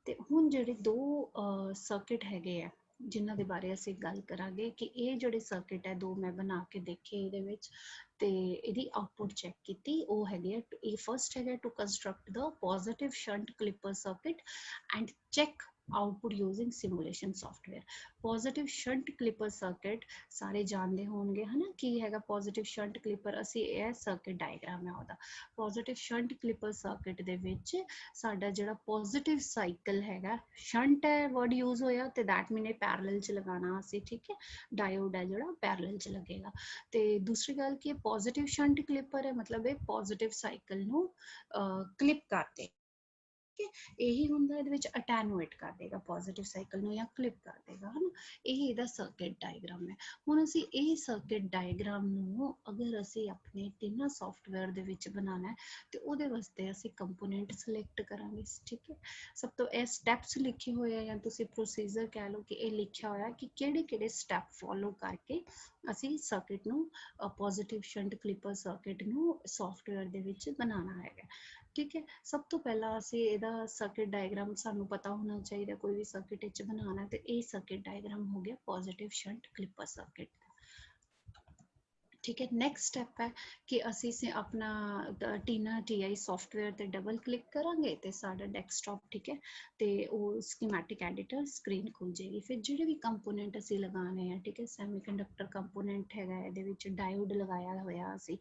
ਤੇ ਹੁਣ ਜਿਹੜੇ ਦੋ ਸਰਕਿਟ ਹੈਗੇ ਆ ਜਿਨ੍ਹਾਂ ਦੇ ਬਾਰੇ ਅਸੀਂ ਗੱਲ ਕਰਾਂਗੇ ਕਿ ਇਹ ਜਿਹੜੇ ਸਰਕਿਟ ਹੈ ਦੋ ਮੈਂ ਬਣਾ ਕੇ ਦੇਖੇ ਇਹਦੇ ਵਿੱਚ ਤੇ ਇਹਦੀ ਆਊਟਪੁੱਟ ਚੈੱਕ ਕੀਤੀ, ਉਹ ਹੈਗੇ ਆ, ਇਹ ਫਰਸਟ ਹੈਗਾ to construct the positive shunt clipper circuit and check output using simulation software. Positive shunt clipper circuit ਸਾਰੇ ਜਾਣਦੇ ਹੋਣਗੇ ਹਨਾ, ਕੀ ਹੈਗਾ ਪੋਜ਼ਿਟਿਵ ਸ਼ੰਟ ਕਲਿੱਪਰ, ਅਸੀਂ ਇਹ ਸਰਕਿਟ ਡਾਇਗਰਾਮ ਹੈ ਉਹਦਾ। ਪੋਜ਼ਿਟਿਵ ਸ਼ੰਟ ਕਲਿੱਪਰ ਸਰਕਿਟ ਦੇ ਵਿੱਚ ਸਾਡਾ ਜਿਹੜਾ ਪੋਜ਼ਿਟਿਵ ਸਾਈਕਲ ਹੈਗਾ, ਸ਼ੰਟ ਹੈ ਵਰਡ ਯੂਜ਼ ਹੋਇਆ ਤੇ ਦੈਟ ਮੀਨ ਇਹ ਪੈਰਲਲ ਚ ਲਗਾਉਣਾ ਅਸੀਂ, ਠੀਕ ਹੈ, ਡਾਇਓਡ ਹੈ ਜਿਹੜਾ ਪੈਰਲਲ ਚ ਲੱਗੇਗਾ। ਤੇ ਦੂਸਰੀ ਗੱਲ ਕੀ ਹੈ, ਪੋਜ਼ਿਟਿਵ ਸ਼ੰਟ ਕਲਿੱਪਰ ਹੈ ਮਤਲਬ ਇਹ ਪੋਜ਼ਿਟਿਵ ਸਾਈਕਲ ਨੂੰ ਕਲਿੱਪ ਕਰਦੇ, ਇਹੀ ਹੁੰਦਾ ਇਹਦੇ ਵਿੱਚ ਅਟੈਨੂਏਟ ਕਰ ਦੇਗਾ ਪੋਜ਼ਿਟਿਵ ਸਾਈਕਲ ਨੂੰ ਜਾਂ ਕਲਿੱਪ ਕਰ ਦੇਗਾ ਹਨਾ। ਇਹ ਇਹਦਾ ਸਰਕਿਟ ਡਾਇਗਰਾਮ ਹੈ। ਹੁਣ ਅਸੀਂ ਇਹ ਸਰਕਿਟ ਡਾਇਗਰਾਮ ਨੂੰ ਅਗਰ ਅਸੀਂ ਆਪਣੇ ਤਿੰਨਾਂ ਸੌਫਟਵੇਅਰ ਦੇ ਵਿੱਚ ਬਣਾਉਣਾ ਹੈ ਤੇ ਉਹਦੇ ਵਾਸਤੇ ਅਸੀਂ ਕੰਪੋਨੈਂਟ ਸਿਲੈਕਟ ਕਰਾਂਗੇ, ਠੀਕ ਹੈ। ਸਭ ਤੋਂ ਇਹ ਸਟੈਪਸ ਲਿਖੇ ਹੋਏ ਆ ਜਾਂ ਤੁਸੀਂ ਪ੍ਰੋਸੀਜਰ ਕਹਿ ਲਓ ਕਿ ਇਹ ਲਿਖਿਆ ਹੋਇਆ ਕਿ ਕਿਹੜੇ ਕਿਹੜੇ ਸਟੈਪ ਫੋਲੋ ਕਰਕੇ ਅਸੀਂ ਸਰਕਿਟ ਨੂੰ ਪੋਜ਼ਿਟਿਵ ਸ਼ੰਟ ਕਲਿੱਪਰ ਸਰਕਿਟ ਨੂੰ ਸੌਫਟਵੇਅਰ ਦੇ ਵਿੱਚ ਬਣਾਉਣਾ ਹੈਗਾ, ਠੀਕ ਹੈ। ਸਭ ਤੋਂ ਪਹਿਲਾਂ ਅਸੀਂ ਇਹਦਾ ਸਰਕਿਟ ਡਾਇਗਰਾਮ ਸਾਨੂੰ ਪਤਾ ਹੋਣਾ ਚਾਹੀਦਾ, ਕੋਈ ਵੀ ਸਰਕਿਟ ਵਿੱਚ ਬਣਾਉਣਾ ਤੇ ਇਹ ਸਰਕਿਟ ਡਾਇਗਰਾਮ ਹੋ ਗਿਆ ਪੋਜ਼ਿਟਿਵ ਸ਼ੰਟ ਕਲਿੱਪਰ ਸਰਕਿਟ, ਠੀਕ ਹੈ। ਨੈਕਸਟ ਸਟੈਪ ਹੈ ਕਿ ਅਸੀਂ ਆਪਣਾ ਟੀਨਾ TI ਸੌਫਟਵੇਅਰ ਤੇ ਡਬਲ ਕਲਿੱਕ ਕਰਾਂਗੇ ਤੇ ਸਾਡਾ ਡੈਸਕਟਾਪ, ਠੀਕ ਹੈ, ਤੇ ਉਹ ਸਕੀਮੈਟਿਕ ਐਡੀਟਰ ਸਕਰੀਨ ਖੁੱਲ ਜਾਏਗੀ। ਫਿਰ ਜਿਹੜੇ ਵੀ ਕੰਪੋਨੈਂਟ ਅਸੀਂ ਲਗਾਉਣੇ ਆ, ਠੀਕ ਹੈ, ਸੈਮੀਕੰਡਕਟਰ ਕੰਪੋਨੈਂਟ ਹੈਗਾ, ਇਹਦੇ ਵਿੱਚ ਡਾਇਓਡ ਲਗਾਇਆ ਹੋਇਆ, ਅਸੀਂ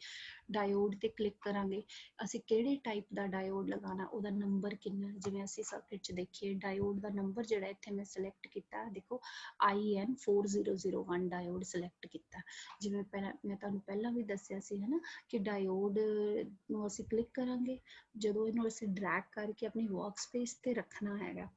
ਡਾਇਓਡ ਤੇ ਕਲਿੱਕ ਕਰਾਂਗੇ। ਅਸੀਂ ਕਿਹੜੇ ਟਾਈਪ ਦਾ ਡਾਇਓਡ ਲਗਾਉਣਾ, ਉਹਦਾ ਨੰਬਰ ਕਿੰਨਾ, ਜਿਵੇਂ ਅਸੀਂ ਸਰਕਿਟ 'ਚ ਦੇਖੀਏ ਡਾਇਓਡ ਦਾ ਨੰਬਰ ਜਿਹੜਾ ਇੱਥੇ ਮੈਂ ਸਿਲੈਕਟ ਕੀਤਾ, ਦੇਖੋ IN4001 ਡਾਇਓਡ ਸਿਲੈਕਟ ਕੀਤਾ। ਜਿਵੇਂ ਮੈਂ ਤੁਹਾਨੂੰ ਪਹਿਲਾਂ ਵੀ ਦੱਸਿਆ ਸੀ ਹਨਾ ਕਿ ਡਾਇਓਡ ਨੂੰ ਅਸੀਂ ਕਲਿੱਕ ਕਰਾਂਗੇ, ਜਦੋਂ ਇਹਨੂੰ ਅਸੀਂ ਡਰੈਗ ਕਰਕੇ ਆਪਣੀ ਵਰਕ ਸਪੇਸ ਤੇ ਰੱਖਣਾ ਹੈਗਾ,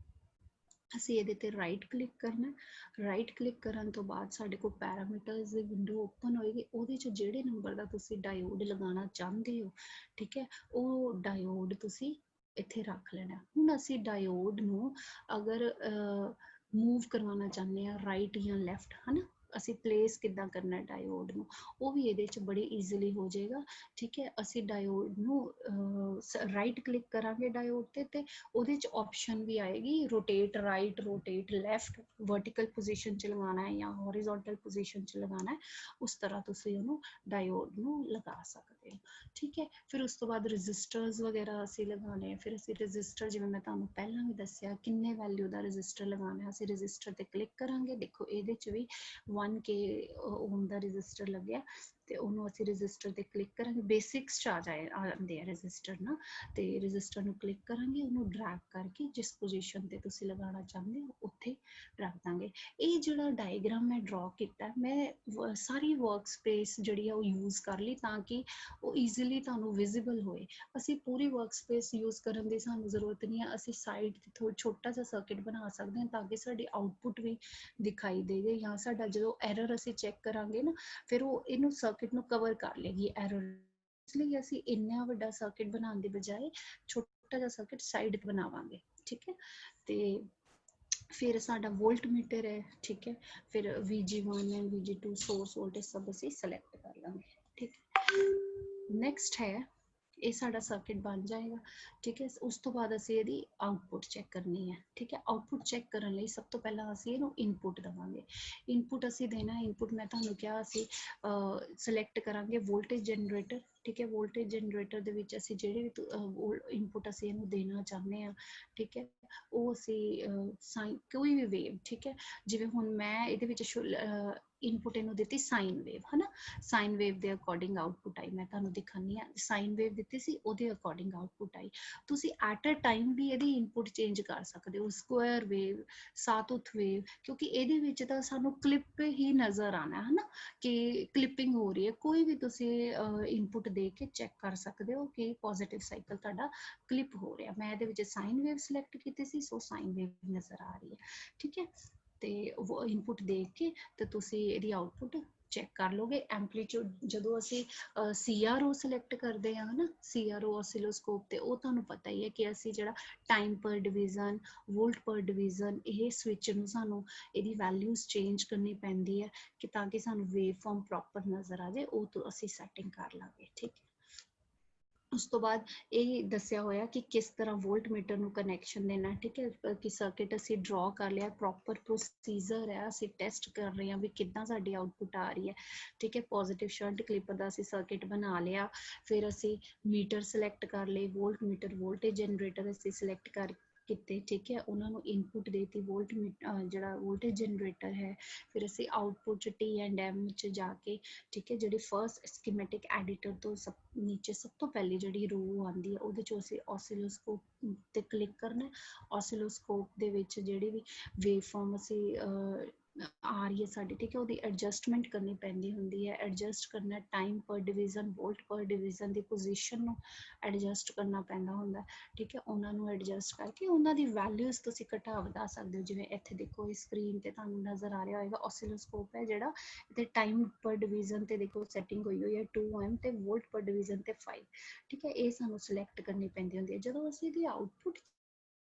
ਅਸੀਂ ਇਹਦੇ ਤੇ ਰਾਈਟ ਕਲਿੱਕ ਕਰਨਾ। ਰਾਈਟ ਕਲਿੱਕ ਕਰਨ ਤੋਂ ਬਾਅਦ ਸਾਡੇ ਕੋਲ ਪੈਰਾਮੀਟਰਸ ਦੀ ਵਿੰਡੋ ਓਪਨ ਹੋਏਗੀ, ਉਹਦੇ 'ਚ ਜਿਹੜੇ ਨੰਬਰ ਦਾ ਤੁਸੀਂ ਡਾਇਓਡ ਲਗਾਉਣਾ ਚਾਹੁੰਦੇ ਹੋ, ਠੀਕ ਹੈ, ਉਹ ਡਾਇਓਡ ਤੁਸੀਂ ਇੱਥੇ ਰੱਖ ਲੈਣਾ। ਹੁਣ ਅਸੀਂ ਡਾਇਓਡ ਨੂੰ ਅਗਰ ਮੂਵ ਕਰਵਾਉਣਾ ਚਾਹੁੰਦੇ ਹਾਂ ਰਾਈਟ ਜਾਂ ਲੈਫਟ ਹਨਾ, ਅਸੀਂ ਪਲੇਸ ਕਿੱਦਾਂ ਕਰਨਾ ਡਾਇਓਡ ਨੂੰ, ਉਹ ਵੀ ਇਹਦੇ 'ਚ ਬੜੇ ਈਜ਼ੀਲੀ ਹੋ ਜਾਏਗਾ, ਠੀਕ ਹੈ। ਅਸੀਂ ਡਾਇਓਡ ਨੂੰ ਰਾਈਟ ਕਲਿੱਕ ਕਰਾਂਗੇ ਡਾਇਓਡ ਤੇ ਉਹਦੇ 'ਚ ਆਪਸ਼ਨ ਵੀ ਆਏਗੀ rotate right, rotate left, vertical position 'ਚ ਲਗਾਉਣਾ ਹੈ ਜਾਂ ਹੌਰੀਜ਼ੌਨਟਲ ਪੋਜੀਸ਼ਨ 'ਚ ਲਗਾਉਣਾ ਹੈ, ਉਸ ਤਰ੍ਹਾਂ ਤੁਸੀਂ ਉਹਨੂੰ ਡਾਇਓਡ ਨੂੰ ਲਗਾ ਸਕਦੇ ਹੋ, ਠੀਕ ਹੈ। ਫਿਰ ਉਸ ਤੋਂ ਬਾਅਦ ਰਜਿਸਟਰਸ ਵਗੈਰਾ ਅਸੀਂ ਲਗਾਉਣੇ ਆ, ਫਿਰ ਅਸੀਂ ਰਜਿਸਟਰ, ਜਿਵੇਂ ਮੈਂ ਤੁਹਾਨੂੰ ਪਹਿਲਾਂ ਵੀ ਦੱਸਿਆ ਕਿੰਨੇ ਵੈਲਿਊ ਦਾ ਰਜਿਸਟਰ ਲਗਾਉਣਾ, ਅਸੀਂ ਰਜਿਸਟਰ ਤੇ ਕਲਿੱਕ ਕਰਾਂਗੇ। ਦੇਖੋ ਇਹਦੇ 'ਚ ਵੀ 1K ਓਮ ਦਾ ਰਜਿਸਟਰ ਲੱਗਿਆ ਤੇ ਉਹਨੂੰ ਅਸੀਂ ਰਜਿਸਟਰ ਤੇ ਕਲਿੱਕ ਕਰਾਂਗੇ। ਬੇਸਿਕਸ 'ਚ ਆਉਂਦੇ ਆ ਰਜਿਸਟਰ ਨਾ, ਤੇ ਰਜਿਸਟਰ ਨੂੰ ਕਲਿੱਕ ਕਰਾਂਗੇ, ਉਹਨੂੰ ਡਰੈਗ ਕਰਕੇ ਜਿਸ ਪੋਜੀਸ਼ਨ ਤੇ ਤੁਸੀਂ ਲਗਾਉਣਾ ਚਾਹੁੰਦੇ ਹੋ ਉੱਥੇ ਰੱਖ ਦਾਂਗੇ। ਇਹ ਜਿਹੜਾ ਡਾਇਗਰਾਮ ਮੈਂ ਡਰਾ ਕੀਤਾ, ਮੈਂ ਸਾਰੀ ਵਰਕ ਸਪੇਸ ਜਿਹੜੀ ਆ ਉਹ ਯੂਜ਼ ਕਰ ਲਈ ਤਾਂ ਕਿ ਉਹ ਈਜ਼ੀਲੀ ਤੁਹਾਨੂੰ ਵਿਜ਼ੀਬਲ ਹੋਏ। ਅਸੀਂ ਪੂਰੀ ਵਰਕ ਸਪੇਸ ਯੂਜ਼ ਕਰਨ ਦੀ ਸਾਨੂੰ ਜ਼ਰੂਰਤ ਨਹੀਂ ਹੈ, ਅਸੀਂ ਸਾਈਡ ਤੇ ਥੋੜਾ ਛੋਟਾ ਜਿਹਾ ਸਰਕਿਟ ਬਣਾ ਸਕਦੇ ਹਾਂ ਤਾਂ ਕਿ ਸਾਡੀ ਆਊਟਪੁੱਟ ਵੀ ਦਿਖਾਈ ਦੇਵੇ, ਜਾਂ ਸਾਡਾ ਜਦੋਂ ਐਰਰ ਅਸੀਂ ਚੈੱਕ ਕਰਾਂਗੇ ਨਾ ਫਿਰ ਉਹ ਇਹਨੂੰ ਸਰਕਿਟ ਨੂੰ ਕਵਰ ਕਰ ਲੇਗੀ ਐਰਰ, ਇਸ ਲਈ ਅਸੀਂ ਇੰਨਾ ਵੱਡਾ ਸਰਕਿਟ ਬਣਾਉਣ ਦੀ ਬਜਾਏ ਛੋਟਾ ਜਿਹਾ ਸਰਕਿਟ ਸਾਈਡ ਤੇ ਬਣਾਵਾਂਗੇ, ਠੀਕ ਹੈ। ਤੇ ਫਿਰ ਸਾਡਾ ਵੋਲਟ ਮੀਟਰ ਹੈ, ਠੀਕ ਹੈ, ਫਿਰ VG1 and VG2 source voltage ਸਭ ਅਸੀਂ ਸਿਲੈਕਟ ਕਰ ਲਾਂਗੇ, ਠੀਕ ਹੈ। ਨੈਕਸਟ ਹੈ ਇਹ ਸਾਡਾ ਸਰਕਿਟ ਬਣ ਜਾਏਗਾ, ਠੀਕ ਹੈ। ਉਸ ਤੋਂ ਬਾਅਦ ਅਸੀਂ ਇਹਦੀ ਆਊਟਪੁੱਟ ਚੈੱਕ ਕਰਨੀ ਹੈ, ਠੀਕ ਹੈ। ਆਊਟਪੁੱਟ ਚੈੱਕ ਕਰਨ ਲਈ ਸਭ ਤੋਂ ਪਹਿਲਾਂ ਅਸੀਂ ਇਹਨੂੰ ਇਨਪੁੱਟ ਦੇਵਾਂਗੇ। ਇਨਪੁੱਟ ਅਸੀਂ ਦੇਣਾ, ਇਨਪੁੱਟ ਮੈਂ ਤੁਹਾਨੂੰ ਕਿਹਾ ਅਸੀਂ ਸਿਲੈਕਟ ਕਰਾਂਗੇ ਵੋਲਟੇਜ ਜਨਰੇਟਰ, ਠੀਕ ਹੈ। ਵੋਲਟੇਜ ਜਨਰੇਟਰ ਦੇ ਵਿੱਚ ਅਸੀਂ ਜਿਹੜੇ ਵੀ ਇਨਪੁੱਟ ਅਸੀਂ ਇਹਨੂੰ ਦੇਣਾ ਚਾਹੁੰਦੇ ਹਾਂ, ਠੀਕ ਹੈ, ਉਹ ਅਸੀਂ ਕੋਈ ਵੀ ਵੇਵ, ਠੀਕ ਹੈ, ਜਿਵੇਂ ਹੁਣ ਮੈਂ ਇਹਦੇ ਵਿੱਚ ਇਨਪੁੱਟ ਇਹਨੂੰ ਦਿੱਤੀ ਸਾਈਨ ਵੇਵ ਹਨਾ, ਸਾਈਨ ਵੇਵ ਦੇ ਅਕੋਰਡਿੰਗ ਆਊਟਪੁੱਟ ਆਈ, ਮੈਂ ਤੁਹਾਨੂੰ ਦਿਖਾਉਂਦੀ ਹਾਂ। ਸਾਈਨ ਵੇਵ ਦਿੱਤੀ ਸੀ, ਉਹਦੇ ਅਕੋਰਡਿੰਗ ਆਊਟਪੁੱਟ ਆਈ। ਤੁਸੀਂ ਐਟ ਅ ਟਾਈਮ ਵੀ ਇਹਦੀ ਇਨਪੁੱਟ ਚੇਂਜ ਕਰ ਸਕਦੇ ਹੋ, ਸਕੁਆਇਰ ਵੇਵ, ਸਾਤੁਥ ਵੇਵ, ਕਿਉਂਕਿ ਇਹਦੇ ਵਿੱਚ ਤਾਂ ਸਾਨੂੰ ਕਲਿੱਪ ਹੀ ਨਜ਼ਰ ਆਉਣਾ ਹੈ ਨਾ ਕਿ ਕਲਿੱਪਿੰਗ ਹੋ ਰਹੀ ਹੈ। ਕੋਈ ਵੀ ਤੁਸੀਂ ਇਨਪੁਟ ਦੇ ਕੇ ਚੈੱਕ ਕਰ ਸਕਦੇ ਹੋ ਕਿ ਪੋਜ਼ਿਟਿਵ ਸਾਈਕਲ ਤੁਹਾਡਾ ਕਲਿੱਪ ਹੋ ਰਿਹਾ। ਮੈਂ ਇਹਦੇ ਵਿੱਚ ਸਾਈਨ ਵੇਵ ਸਿਲੈਕਟ ਕੀਤੀ ਸੀ, ਸੋ ਸਾਈਨ ਵੇਵ ਨਜ਼ਰ ਆ ਰਹੀ ਹੈ। ਠੀਕ ਹੈ, ਤੇ ਉਹ ਇਨਪੁਟ ਦੇਖ ਕੇ ਤੇ ਤੁਸੀਂ ਇਹਦੀ ਆਊਟਪੁੱਟ ਚੈੱਕ ਕਰ ਲੋਗੇ। ਐਂਪਲੀਟਿਊਡ ਜਦੋਂ ਅਸੀਂ CRO ਸਿਲੈਕਟ ਕਰਦੇ ਹਾਂ ਨਾ, CRO ਓਸੀਲੋਸਕੋਪ ਤੇ, ਉਹ ਤੁਹਾਨੂੰ ਪਤਾ ਹੀ ਹੈ ਕਿ ਅਸੀਂ ਜਿਹੜਾ ਟਾਈਮ ਪਰ ਡਿਵੀਜ਼ਨ, ਵੋਲਟ ਪਰ ਡਿਵੀਜ਼ਨ, ਇਹ ਸਵਿਚ ਨੂੰ ਸਾਨੂੰ ਇਹਦੀ ਵੈਲਿਊਜ਼ ਚੇਂਜ ਕਰਨੀ ਪੈਂਦੀ ਹੈ ਕਿ ਤਾਂ ਕਿ ਸਾਨੂੰ ਵੇਵ ਫਾਰਮ ਪ੍ਰੋਪਰ ਨਜ਼ਰ ਆ ਜਾਏ। ਉਹ ਤੋਂ ਅਸੀਂ ਸੈਟਿੰਗ ਕਰ ਲਾਂਗੇ। ਠੀਕ ਹੈ, ਉਸ ਤੋਂ ਬਾਅਦ ਇਹ ਦੱਸਿਆ ਹੋਇਆ ਕਿ ਕਿਸ ਤਰ੍ਹਾਂ ਵੋਲਟ ਮੀਟਰ ਨੂੰ ਕਨੈਕਸ਼ਨ ਦੇਣਾ। ਠੀਕ ਹੈ, ਕਿ ਸਰਕਿਟ ਅਸੀਂ ਡਰਾ ਕਰ ਲਿਆ, ਪ੍ਰੋਪਰ ਪ੍ਰੋਸੀਜਰ ਹੈ, ਅਸੀਂ ਟੈਸਟ ਕਰ ਰਹੇ ਹਾਂ ਵੀ ਕਿੱਦਾਂ ਸਾਡੀ ਆਊਟਪੁੱਟ ਆ ਰਹੀ ਹੈ। ਠੀਕ ਹੈ, ਪੋਜ਼ਿਟਿਵ ਸ਼ੰਟ ਕਲਿੱਪ ਦਾ ਅਸੀਂ ਸਰਕਿਟ ਬਣਾ ਲਿਆ, ਫਿਰ ਅਸੀਂ ਮੀਟਰ ਸਿਲੈਕਟ ਕਰ ਲਏ, ਵੋਲਟ ਮੀਟਰ, ਵੋਲਟੇਜ ਜਨਰੇਟਰ ਅਸੀਂ ਸਿਲੈਕਟ ਕਰ ਕੀਤੇ। ਠੀਕ ਹੈ, ਉਹਨਾਂ ਨੂੰ ਇਨਪੁਟ ਦੇਤੀ, ਵੋਲਟ ਜਿਹੜਾ ਵੋਲਟੇਜ ਜਨਰੇਟਰ ਹੈ। ਫਿਰ ਅਸੀਂ ਆਊਟਪੁੱਟ 'ਚ T&M 'ਚ ਜਾ ਕੇ, ਠੀਕ ਹੈ, ਜਿਹੜੀ ਫਸਟ ਸਕੀਮੈਟਿਕ ਐਡੀਟਰ ਤੋਂ ਨੀਚੇ ਸਭ ਤੋਂ ਪਹਿਲੀ ਜਿਹੜੀ ਰੂ ਆਉਂਦੀ ਹੈ ਉਹਦੇ 'ਚੋਂ ਅਸੀਂ ਓਸੀਲੋਸਕੋਪ ਤੇ ਕਲਿੱਕ ਕਰਨਾ। ਓਸੀਲੋਸਕੋਪ ਦੇ ਵਿੱਚ ਜਿਹੜੀ ਵੀ ਵੇਵ ਫਾਰਮ ਅਸੀਂ ਆ ਰਹੀ ਹੈ ਸਾਡੀ, ਠੀਕ ਹੈ, ਉਹਦੀ ਐਡਜਸਟਮੈਂਟ ਕਰਨੀ ਪੈਂਦੀ ਹੁੰਦੀ ਹੈ। ਐਡਜਸਟ ਕਰਨਾ ਟਾਈਮ ਪਰ ਡਿਵੀਜ਼ਨ, ਵੋਲਟ ਪਰ ਡਿਵੀਜ਼ਨ ਦੀ ਪੋਜੀਸ਼ਨ ਨੂੰ ਐਡਜਸਟ ਕਰਨਾ ਪੈਂਦਾ ਹੁੰਦਾ। ਠੀਕ ਹੈ, ਉਹਨਾਂ ਨੂੰ ਐਡਜਸਟ ਕਰਕੇ ਉਹਨਾਂ ਦੀ ਵੈਲਿਊਜ਼ ਤੁਸੀਂ ਘਟਾ ਵਧਾ ਸਕਦੇ ਹੋ। ਜਿਵੇਂ ਇੱਥੇ ਦੇਖੋ, ਇਸ ਸਕਰੀਨ ਤੇ ਤੁਹਾਨੂੰ ਨਜ਼ਰ ਆ ਰਿਹਾ ਹੋਏਗਾ ਓਸੀਲੋਸਕੋਪ ਹੈ ਜਿਹੜਾ, ਤੇ ਟਾਈਮ ਪਰ ਡਿਵੀਜ਼ਨ ਤੇ ਦੇਖੋ ਸੈਟਿੰਗ ਹੋਈ ਹੋਈ ਹੈ 2M ਤੇ ਵੋਲਟ ਪਰ ਡਿਵੀਜ਼ਨ ਤੇ 5। ਠੀਕ ਹੈ, ਇਹ ਸਾਨੂੰ ਸਿਲੈਕਟ ਕਰਨੀ ਪੈਂਦੀ ਹੁੰਦੀ ਹੈ। ਜਦੋਂ ਅਸੀਂ ਇਹਦੀ ਆਊਟਪੁੱਟ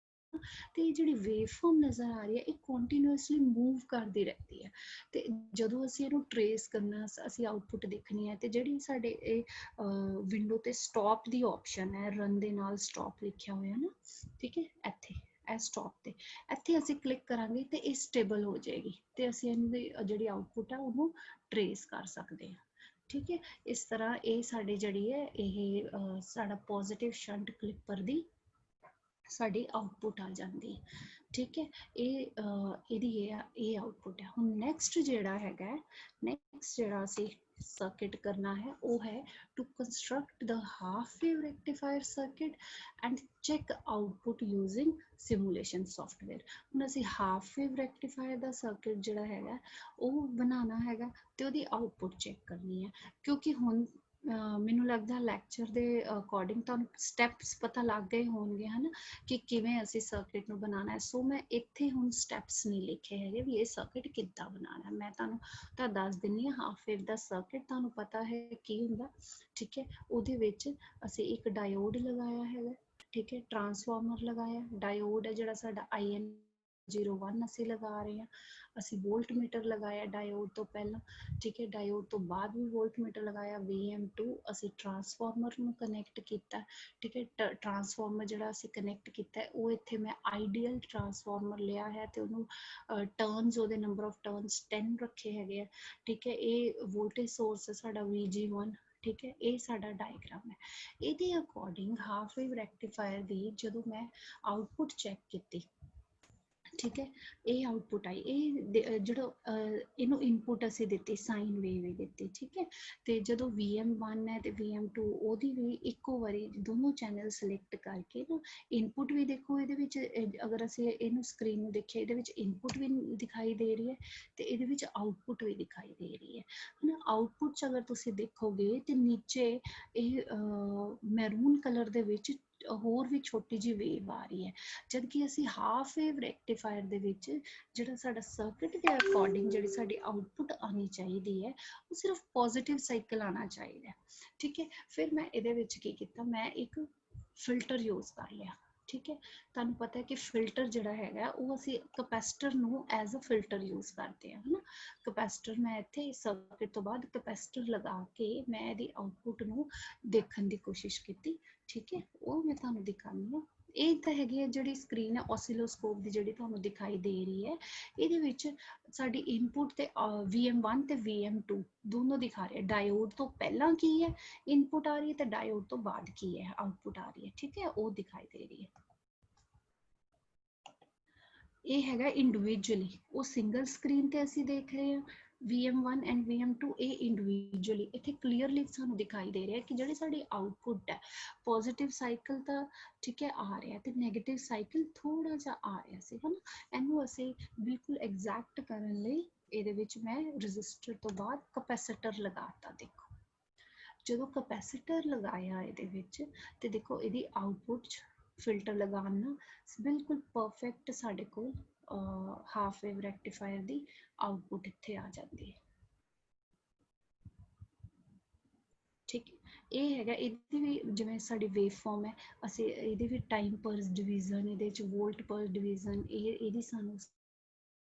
ਤੇ ਜਿਹੜੀ ਵੇਵ ਫਾਰਮ ਨਜ਼ਰ ਆ ਰਹੀ ਹੈ, ਇਹ ਕੰਟੀਨਿਊਸਲੀ ਮੂਵ ਕਰਦੀ ਰਹਿੰਦੀ ਹੈ। ਤੇ ਜਦੋਂ ਅਸੀਂ ਇਹਨੂੰ ਟਰੇਸ ਕਰਨਾ, ਅਸੀਂ ਆਊਟਪੁੱਟ ਦੇਖਣੀ ਹੈ, ਤੇ ਜਿਹੜੀ ਸਾਡੇ ਇਹ ਵਿੰਡੋ ਤੇ ਸਟਾਪ ਦੀ ਆਪਸ਼ਨ ਹੈ, ਰਨ ਦੇ ਨਾਲ ਸਟਾਪ ਲਿਖਿਆ ਹੋਇਆ ਨਾ, ਠੀਕ ਹੈ, ਇੱਥੇ ਇਹ ਸਟਾਪ ਤੇ ਇੱਥੇ ਅਸੀਂ ਕਲਿੱਕ ਕਰਾਂਗੇ ਤੇ ਇਹ ਸਟੇਬਲ ਹੋ ਜਾਏਗੀ ਤੇ ਅਸੀਂ ਇਹਦੀ ਜਿਹੜੀ ਆਊਟਪੁੱਟ ਹੈ ਉਹਨੂੰ ਟਰੇਸ ਕਰ ਸਕਦੇ ਹਾਂ। ਠੀਕ ਹੈ, ਇਸ ਤਰ੍ਹਾਂ ਇਹ ਸਾਡੀ ਜਿਹੜੀ ਹੈ ਇਹ ਸਾਡਾ ਪੋਜ਼ਿਟਿਵ ਸ਼ੰਟ ਕਲਿੱਪਰ ਦੀ ਸਾਡੀ ਆਊਟਪੁੱਟ ਆ ਜਾਂਦੀ ਹੈ। ਠੀਕ ਹੈ, ਇਹਦੀ ਇਹ ਆਊਟਪੁੱਟ ਹੈ। ਹੁਣ ਨੈਕਸਟ ਜਿਹੜਾ ਹੈਗਾ, ਨੈਕਸਟ ਜਿਹੜਾ ਅਸੀਂ ਸਰਕਿਟ ਕਰਨਾ ਹੈ ਉਹ ਹੈ to construct the half wave rectifier circuit and check output using simulation software. ਹੁਣ ਅਸੀਂ ਹਾਫ ਵੇਵ ਰੈਕਟੀਫਾਇਰ ਦਾ ਸਰਕਿਟ ਜਿਹੜਾ ਹੈਗਾ ਉਹ ਬਣਾਉਣਾ ਹੈਗਾ ਤੇ ਉਹਦੀ ਆਊਟਪੁੱਟ ਚੈੱਕ ਕਰਨੀ ਹੈ। ਕਿਉਂਕਿ ਹੁਣ ਮੈਨੂੰ ਲੱਗਦਾ ਲੈਕਚਰ ਦੇ ਅਕੋਰਡਿੰਗ ਤੁਹਾਨੂੰ ਸਟੈਪਸ ਪਤਾ ਲੱਗ ਗਏ ਹੋਣਗੇ, ਹਨਾ, ਕਿ ਕਿਵੇਂ ਅਸੀਂ ਸਰਕਿਟ ਨੂੰ ਬਣਾਉਣਾ ਹੈ। ਸੋ ਮੈਂ ਇੱਥੇ ਹੁਣ ਸਟੈਪਸ ਨਹੀਂ ਲਿਖੇ ਹੈਗੇ ਵੀ ਇਹ ਸਰਕਿਟ ਕਿੱਦਾਂ ਬਣਾਉਣਾ। ਮੈਂ ਤੁਹਾਨੂੰ ਤਾਂ ਦੱਸ ਦਿੰਦੀ ਹਾਂ। ਹਾਫ ਵੇਵ ਦਾ ਸਰਕਿਟ ਤੁਹਾਨੂੰ ਪਤਾ ਹੈ ਕੀ ਹੁੰਦਾ। ਠੀਕ ਹੈ, ਉਹਦੇ ਵਿੱਚ ਅਸੀਂ ਇੱਕ ਡਾਇਓਡ ਲਗਾਇਆ ਹੈਗਾ, ਠੀਕ ਹੈ, ਟਰਾਂਸਫਾਰਮਰ ਲਗਾਇਆ, ਡਾਇਓਡ ਹੈ ਜਿਹੜਾ ਸਾਡਾ IN01 ਅਸੀਂ ਲਗਾ ਰਹੇ ਹਾਂ। ਅਸੀਂ ਵੋਲਟ ਮੀਟਰ ਲਗਾਇਆ ਡਾਇਓਡ ਤੋਂ ਪਹਿਲਾਂ, ਠੀਕ ਹੈ, ਡਾਇਓਡ ਤੋਂ ਬਾਅਦ ਵੀ ਵੋਲਟ ਮੀਟਰ ਲਗਾਇਆ। VM2 ਅਸੀਂ ਟਰਾਂਸਫਾਰਮਰ ਨੂੰ ਕਨੈਕਟ ਕੀਤਾ। ਠੀਕ ਹੈ, ਟਰਾਂਸਫਾਰਮਰ ਜਿਹੜਾ ਅਸੀਂ ਕਨੈਕਟ ਕੀਤਾ ਉਹ ਇੱਥੇ ਮੈਂ ਆਈਡੀਅਲ ਟਰਾਂਸਫਾਰਮਰ ਲਿਆ ਹੈ ਤੇ ਉਹਨੂੰ ਟਰਨਸ, ਉਹਦੇ ਨੰਬਰ ਆਫ ਟਰਨਸ 10 ਰੱਖੇ ਹੈਗੇ ਆ। ਠੀਕ ਹੈ, ਇਹ ਵੋਲਟੇਜ ਸੋਰਸ ਹੈ ਸਾਡਾ VG1। ਠੀਕ ਹੈ, ਇਹ ਸਾਡਾ ਡਾਇਗ੍ਰਾਮ ਹੈ। ਇਹਦੇ ਅਕੋਰਡਿੰਗ ਹਾਫ ਵੇਵ ਰੈਕਟੀਫਾਇਰ ਦੀ ਜਦੋਂ ਮੈਂ ਆਊਟਪੁੱਟ ਚੈੱਕ ਕੀਤੀ, ਠੀਕ ਹੈ, ਇਹ ਆਊਟਪੁੱਟ ਆਈ। ਇਹ ਜਿਹੜਾ ਇਹਨੂੰ ਇਨਪੁਟ ਅਸੀਂ ਦਿੱਤੀ ਸਾਈਨ ਵੇਵ ਹੀ ਦਿੱਤੀ। ਠੀਕ ਹੈ, ਤੇ ਜਦੋਂ VM1 ਹੈ ਤੇ VM2 ਉਹਦੀ ਵੀ ਇੱਕੋ ਵਾਰੀ ਦੋਨੋਂ ਚੈਨਲ ਸਿਲੈਕਟ ਕਰਕੇ ਨਾ ਇਨਪੁਟ ਵੀ ਦੇਖੋ ਇਹਦੇ ਵਿੱਚ, ਅਗਰ ਅਸੀਂ ਇਹਨੂੰ ਸਕਰੀਨ ਨੂੰ ਦੇਖੀਏ ਇਹਦੇ ਵਿੱਚ ਇਨਪੁਟ ਵੀ ਦਿਖਾਈ ਦੇ ਰਹੀ ਹੈ ਤੇ ਇਹਦੇ ਵਿੱਚ ਆਊਟਪੁੱਟ ਵੀ ਦਿਖਾਈ ਦੇ ਰਹੀ ਹੈ, ਹਨਾ। ਆਊਟਪੁੱਟ 'ਚ ਅਗਰ ਤੁਸੀਂ ਦੇਖੋਗੇ ਤੇ ਨੀਚੇ ਇਹ ਮੈਰੂਨ ਕਲਰ ਦੇ ਵਿੱਚ ਹੋਰ ਵੀ ਛੋਟੀ ਜਿਹੀ ਵੇਵ ਆ ਰਹੀ ਹੈ, ਜਦ ਕਿ ਅਸੀਂ ਹਾਫ ਵੇਵ ਰੈਕਟੀਫਾਇਰ ਦੇ ਵਿੱਚ ਜਿਹੜਾ ਸਾਡਾ ਸਰਕਿਟ ਦੇ ਅਕੋਰਡਿੰਗ ਜਿਹੜੀ ਸਾਡੀ ਆਊਟਪੁੱਟ ਆਉਣੀ ਚਾਹੀਦੀ ਹੈ ਉਹ ਸਿਰਫ ਪੋਜ਼ਿਟਿਵ ਸਾਈਕਲ ਆਉਣਾ ਚਾਹੀਦਾ। ਠੀਕ ਹੈ, ਫਿਰ ਮੈਂ ਇਹਦੇ ਵਿੱਚ ਕੀ ਕੀਤਾ, ਮੈਂ ਇੱਕ ਫਿਲਟਰ ਯੂਜ਼ ਕਰ ਲਿਆ। ਠੀਕ ਹੈ, ਤੁਹਾਨੂੰ ਪਤਾ ਹੈ ਕਿ ਫਿਲਟਰ ਜਿਹੜਾ ਹੈਗਾ ਉਹ ਅਸੀਂ ਕਪੈਸਿਟਰ ਨੂੰ ਐਜ਼ ਅ ਫਿਲਟਰ ਯੂਜ਼ ਕਰਦੇ ਹਾਂ, ਹਨਾ। ਕਪੈਸਿਟਰ ਮੈਂ ਇੱਥੇ ਸਰਕਿਟ ਤੋਂ ਬਾਅਦ ਕਪੈਸਿਟਰ ਲਗਾ ਕੇ ਮੈਂ ਇਹਦੀ ਆਊਟਪੁੱਟ ਨੂੰ ਦੇਖਣ ਦੀ ਕੋਸ਼ਿਸ਼ ਕੀਤੀ। ਠੀਕ ਹੈ, ਉਹ ਮੈਂ ਤੁਹਾਨੂੰ ਦਿਖਾਉਂਦੀ ਹਾਂ। ਇਹ ਤਾਂ ਹੈਗੀ ਹੈ ਜਿਹੜੀ ਸਕਰੀਨ ਹੈ ਓਸੀਲੋਸਕੋਪ ਦੀ, ਜਿਹੜੀ ਤੁਹਾਨੂੰ ਦਿਖਾਈ ਦੇ ਰਹੀ ਹੈ। ਇਹਦੇ ਵਿੱਚ ਸਾਡੀ ਇਨਪੁਟ ਤੇ VM1 ਤੇ VM2 ਦੋਨੋਂ ਦਿਖਾ ਰਹੇ। ਡਾਇਓਡ ਤੋਂ ਪਹਿਲਾਂ ਕੀ ਹੈ ਇਨਪੁਟ ਆ ਰਹੀ ਹੈ ਤੇ ਡਾਇਓਡ ਤੋਂ ਬਾਅਦ ਕੀ ਹੈ ਆਊਟਪੁੱਟ ਆ ਰਹੀ ਹੈ। ਠੀਕ ਹੈ, ਉਹ ਦਿਖਾਈ ਦੇ ਰਹੀ ਹੈ। ਇਹ ਹੈਗਾ ਇੰਡੀਵਿਜੂਅਲੀ, ਉਹ ਸਿੰਗਲ ਸਕਰੀਨ ਤੇ ਅਸੀਂ ਦੇਖ ਰਹੇ ਹਾਂ VM1 ਐਂਡ VM2, ਇਹ ਇੰਡੀਵਿਜੂਅਲੀ ਇੱਥੇ ਕਲੀਅਰਲੀ ਸਾਨੂੰ ਦਿਖਾਈ ਦੇ ਰਿਹਾ ਕਿ ਜਿਹੜੀ ਸਾਡੀ ਆਊਟਪੁੱਟ ਹੈ ਪੋਜ਼ਿਟਿਵ ਸਾਈਕਲ ਤਾਂ ਠੀਕ ਹੈ ਆ ਰਿਹਾ ਤੇ ਨੈਗੇਟਿਵ ਸਾਈਕਲ ਥੋੜਾ ਜਿਹਾ ਆ ਰਿਹਾ ਸੀ, ਹਨਾ। ਇਹਨੂੰ ਅਸੀਂ ਬਿਲਕੁਲ ਐਗਜ਼ੈਕਟ ਕਰਨ ਲਈ ਇਹਦੇ ਵਿੱਚ ਮੈਂ ਰਜਿਸਟਰ ਤੋਂ ਬਾਅਦ ਕਪੈਸਿਟਰ ਲਗਾਤਾ। ਦੇਖੋ ਜਦੋਂ ਕੈਪੈਸੀਟਰ ਲਗਾਇਆ ਇਹਦੇ ਵਿੱਚ ਤੇ ਦੇਖੋ ਇਹਦੀ ਆਊਟਪੁੱਟ ਫਿਲਟਰ ਲਗਾਉਣ ਨਾਲ ਬਿਲਕੁਲ ਪਰਫੈਕਟ ਸਾਡੇ ਕੋਲ ਹਾਫ ਵੇਵ ਰੈਕਟੀਫਾਇਰ ਦੀ ਆਊਟਪੁੱਟ ਇੱਥੇ ਆ ਜਾਂਦੀ ਹੈ। ਠੀਕ ਹੈ, ਇਹ ਹੈਗਾ। ਇਹਦੀ ਵੀ ਜਿਵੇਂ ਸਾਡੀ ਵੇਵ ਫਾਰਮ ਹੈ, ਅਸੀਂ ਇਹਦੇ ਵੀ ਟਾਈਮ ਪਰ ਡਿਵੀਜ਼ਨ, ਇਹਦੇ ਵਿੱਚ ਵੋਲਟ ਪਰ ਡਿਵੀਜ਼ਨ ਇਹਦੀ ਸਾਨੂੰ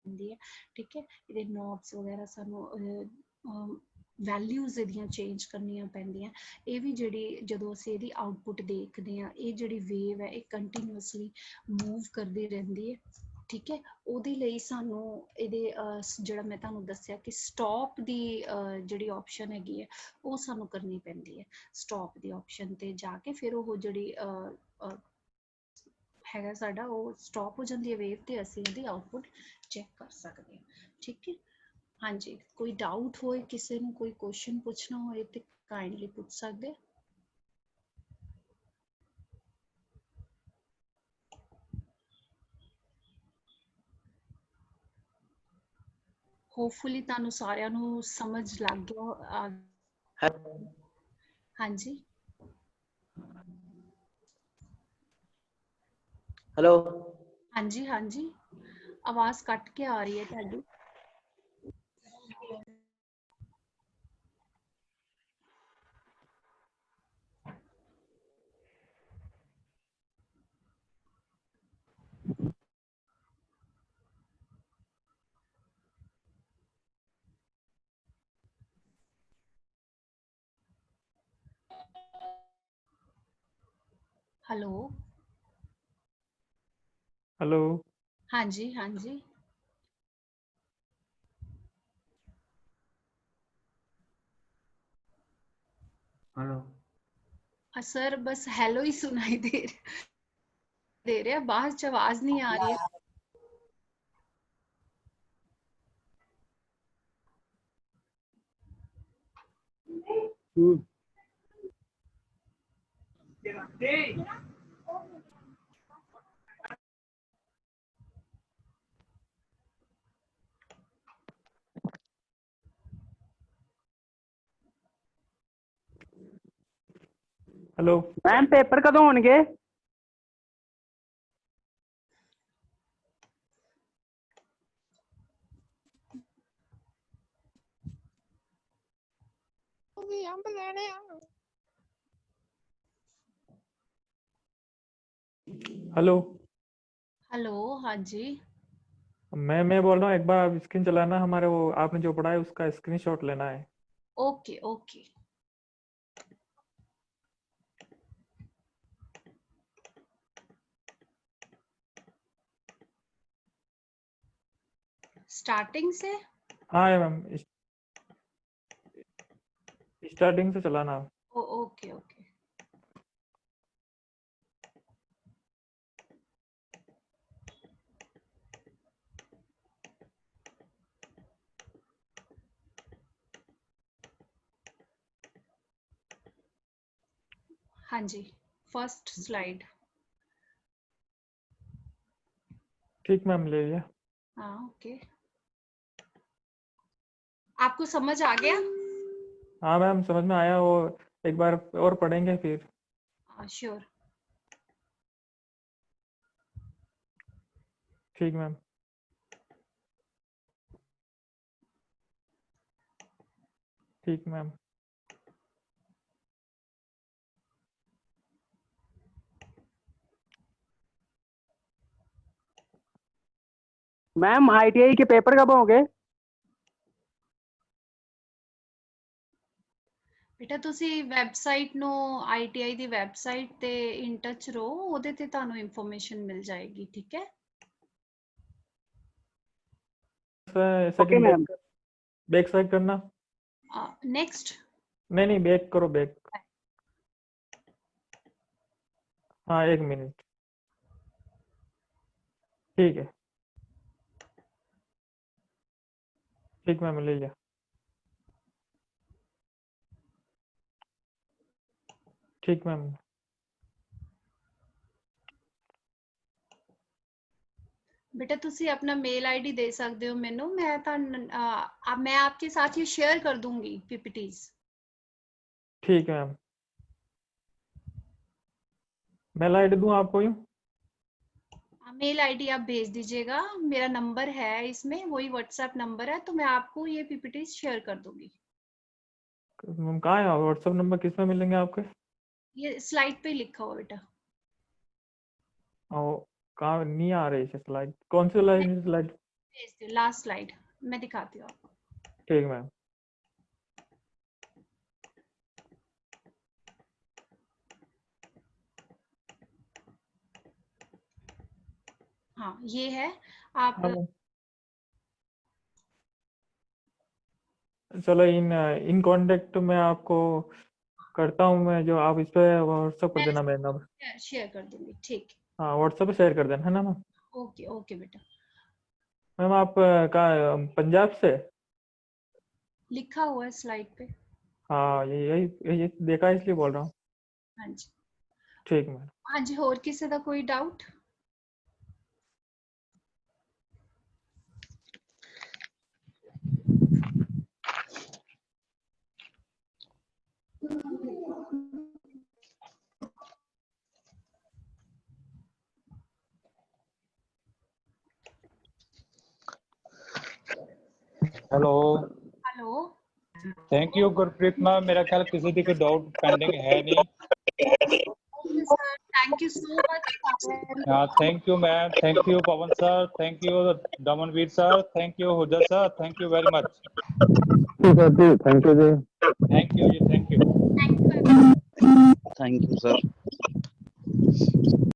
ਹੁੰਦੀ ਹੈ। ਠੀਕ ਹੈ, ਇਹਦੇ ਨੋਬਸ ਵਗੈਰਾ ਸਾਨੂੰ ਵੈਲਿਊਜ਼ ਇਹਦੀਆਂ ਚੇਂਜ ਕਰਨੀਆਂ ਪੈਂਦੀਆਂ। ਇਹ ਵੀ ਜਿਹੜੀ ਜਦੋਂ ਅਸੀਂ ਇਹਦੀ ਆਊਟਪੁੱਟ ਦੇਖਦੇ ਹਾਂ, ਇਹ ਜਿਹੜੀ ਵੇਵ ਹੈ ਇਹ ਕੰਟੀਨਿਊਸਲੀ ਮੂਵ ਕਰਦੀ ਰਹਿੰਦੀ ਹੈ। ਠੀਕ ਹੈ, ਉਹਦੇ ਲਈ ਸਾਨੂੰ ਇਹਦੇ ਜਿਹੜਾ ਮੈਂ ਤੁਹਾਨੂੰ ਦੱਸਿਆ ਕਿ ਸਟਾਪ ਦੀ ਜਿਹੜੀ ਆਪਸ਼ਨ ਹੈਗੀ ਹੈ ਉਹ ਸਾਨੂੰ ਕਰਨੀ ਪੈਂਦੀ ਹੈ। ਸਟਾਪ ਦੀ ਆਪਸ਼ਨ ਤੇ ਜਾ ਕੇ ਫਿਰ ਉਹ ਜਿਹੜੀ ਹੈਗਾ ਸਾਡਾ ਉਹ ਸਟਾਪ ਹੋ ਜਾਂਦੀ ਹੈ ਵੇਵ, ਤੇ ਅਸੀਂ ਇਹਦੀ ਆਊਟਪੁੱਟ ਚੈੱਕ ਕਰ ਸਕਦੇ ਹਾਂ। ਠੀਕ ਹੈ, ਹਾਂਜੀ, ਕੋਈ ਡਾਊਟ ਹੋਏ, ਕਿਸੇ ਨੂੰ ਕੋਈ ਕੁਐਸਚਨ ਪੁੱਛਣਾ ਹੋਏ ਤੇ ਕਾਈਂਡਲੀ ਪੁੱਛ ਸਕਦੇ। ਹੋਪਫੁਲੀ ਤੁਹਾਨੂੰ ਸਾਰਿਆਂ ਨੂੰ ਸਮਝ ਲੱਗ ਗਿਆ। ਹਾਂਜੀ, हेलो, ਹਾਂਜੀ, ਹਾਂਜੀ, ਆਵਾਜ਼ ਕੱਟ ਕੇ ਆ ਰਹੀ ਹੈ ਤੁਹਾਡੀ। Hello, hello. ਹਾਂਜੀ, ਹਾਂਜੀ, हेलो। सर बस हेलो ही सुनाई दे रहा, बाहर से आवाज नहीं आ रही है। हेलो मैम पेपर कदों होणगे? हेलो। हेलो, हाँ जी, मैं बोल रहा हूँ, एक बार आप स्क्रीन चलाना, हमारे वो आपने जो पढ़ा है उसका स्क्रीनशॉट लेना है। ओके, ओके, स्टार्टिंग से। हाँ मैम, स्टार्टिंग से चलाना। ओके, ओके, हाँ जी, फर्स्ट स्लाइड। ठीक मैम, ले लिया। हाँ, ओके, आपको समझ आ गया? हाँ मैम, समझ में आया। वो एक बार और पढ़ेंगे फिर। श्योर। ठीक मैम। ठीक मैम। मैम ITI के पेपर कब होंगे? बेटा ਤੁਸੀਂ ਵੈਬਸਾਈਟ ਨੂੰ ITI ਦੀ ਵੈਬਸਾਈਟ ਤੇ ਇਨ ਟੱਚ ਰਹੋ, ਉਹਦੇ ਤੇ ਤੁਹਾਨੂੰ ਇਨਫੋਰਮੇਸ਼ਨ ਮਿਲ ਜਾਏਗੀ। ਠੀਕ ਹੈ, okay second ma'am. Back side करना। नेक्स्ट। नहीं, बैक करो, बैक। हाँ, 1 मिनट। ठीक है। ठीक मैम, ले लिया। ठीक मैम। बेटा ਤੁਸੀਂ अपना मेल ID दे सकते हो मैनू, मैं आपके साथ ये शेयर कर दूंगी PPTs। ठीक है मैम। मेल आईडी दूं आपको यूं? मेल आईडी आप भेज दीजिएगा, मेरा नंबर है इसमें, वही व्हाट्सएप नंबर है, तो मैं आपको ये पीपीटी शेयर कर दूंगी। मैम कहाँ है व्हाट्सएप नंबर, किस में मिलेंगे आपके? ये स्लाइड पे लिखा हुआ बेटा। ओ, कहाँ नहीं आ रही है स्लाइड, कौन सी स्लाइड? भेज दियो, लास्ट स्लाइड मैं दिखाती हूँ आपको। ठीक मैम। हाँ ये है आप। हाँ मैम, चलो इन कांटेक्ट में आपको करता हूँ मैं, जो आप इस पे व्हाट्सएप कर देना मेरा नंबर। शेयर कर दूंगी, ठीक। हाँ व्हाट्सएप पे शेयर कर देना है ना मैम। ओके ओके बेटा। मैम आप कहाँ, पंजाब से? लिखा हुआ है स्लाइड पे। हाँ यही यही देखा इसलिए बोल रहा हूँ। हाँ जी। ठीक मैम। हाँ जी, होर किसी का कोई doubt? Hello, hello. Thank you Gurpreet ma'am. मेरा ख्याल किसी की कोई डाउट पेंडिंग है नहीं। Okay sir, thank you so much. हाँ thank you ma'am, thank you Pawan sir, thank you Damanveer sir, thank you Hujar sir, thank you very much. ठीक है जी, थैंक यू जी। थैंक यू जी, thank you. Thank you. Thank you sir.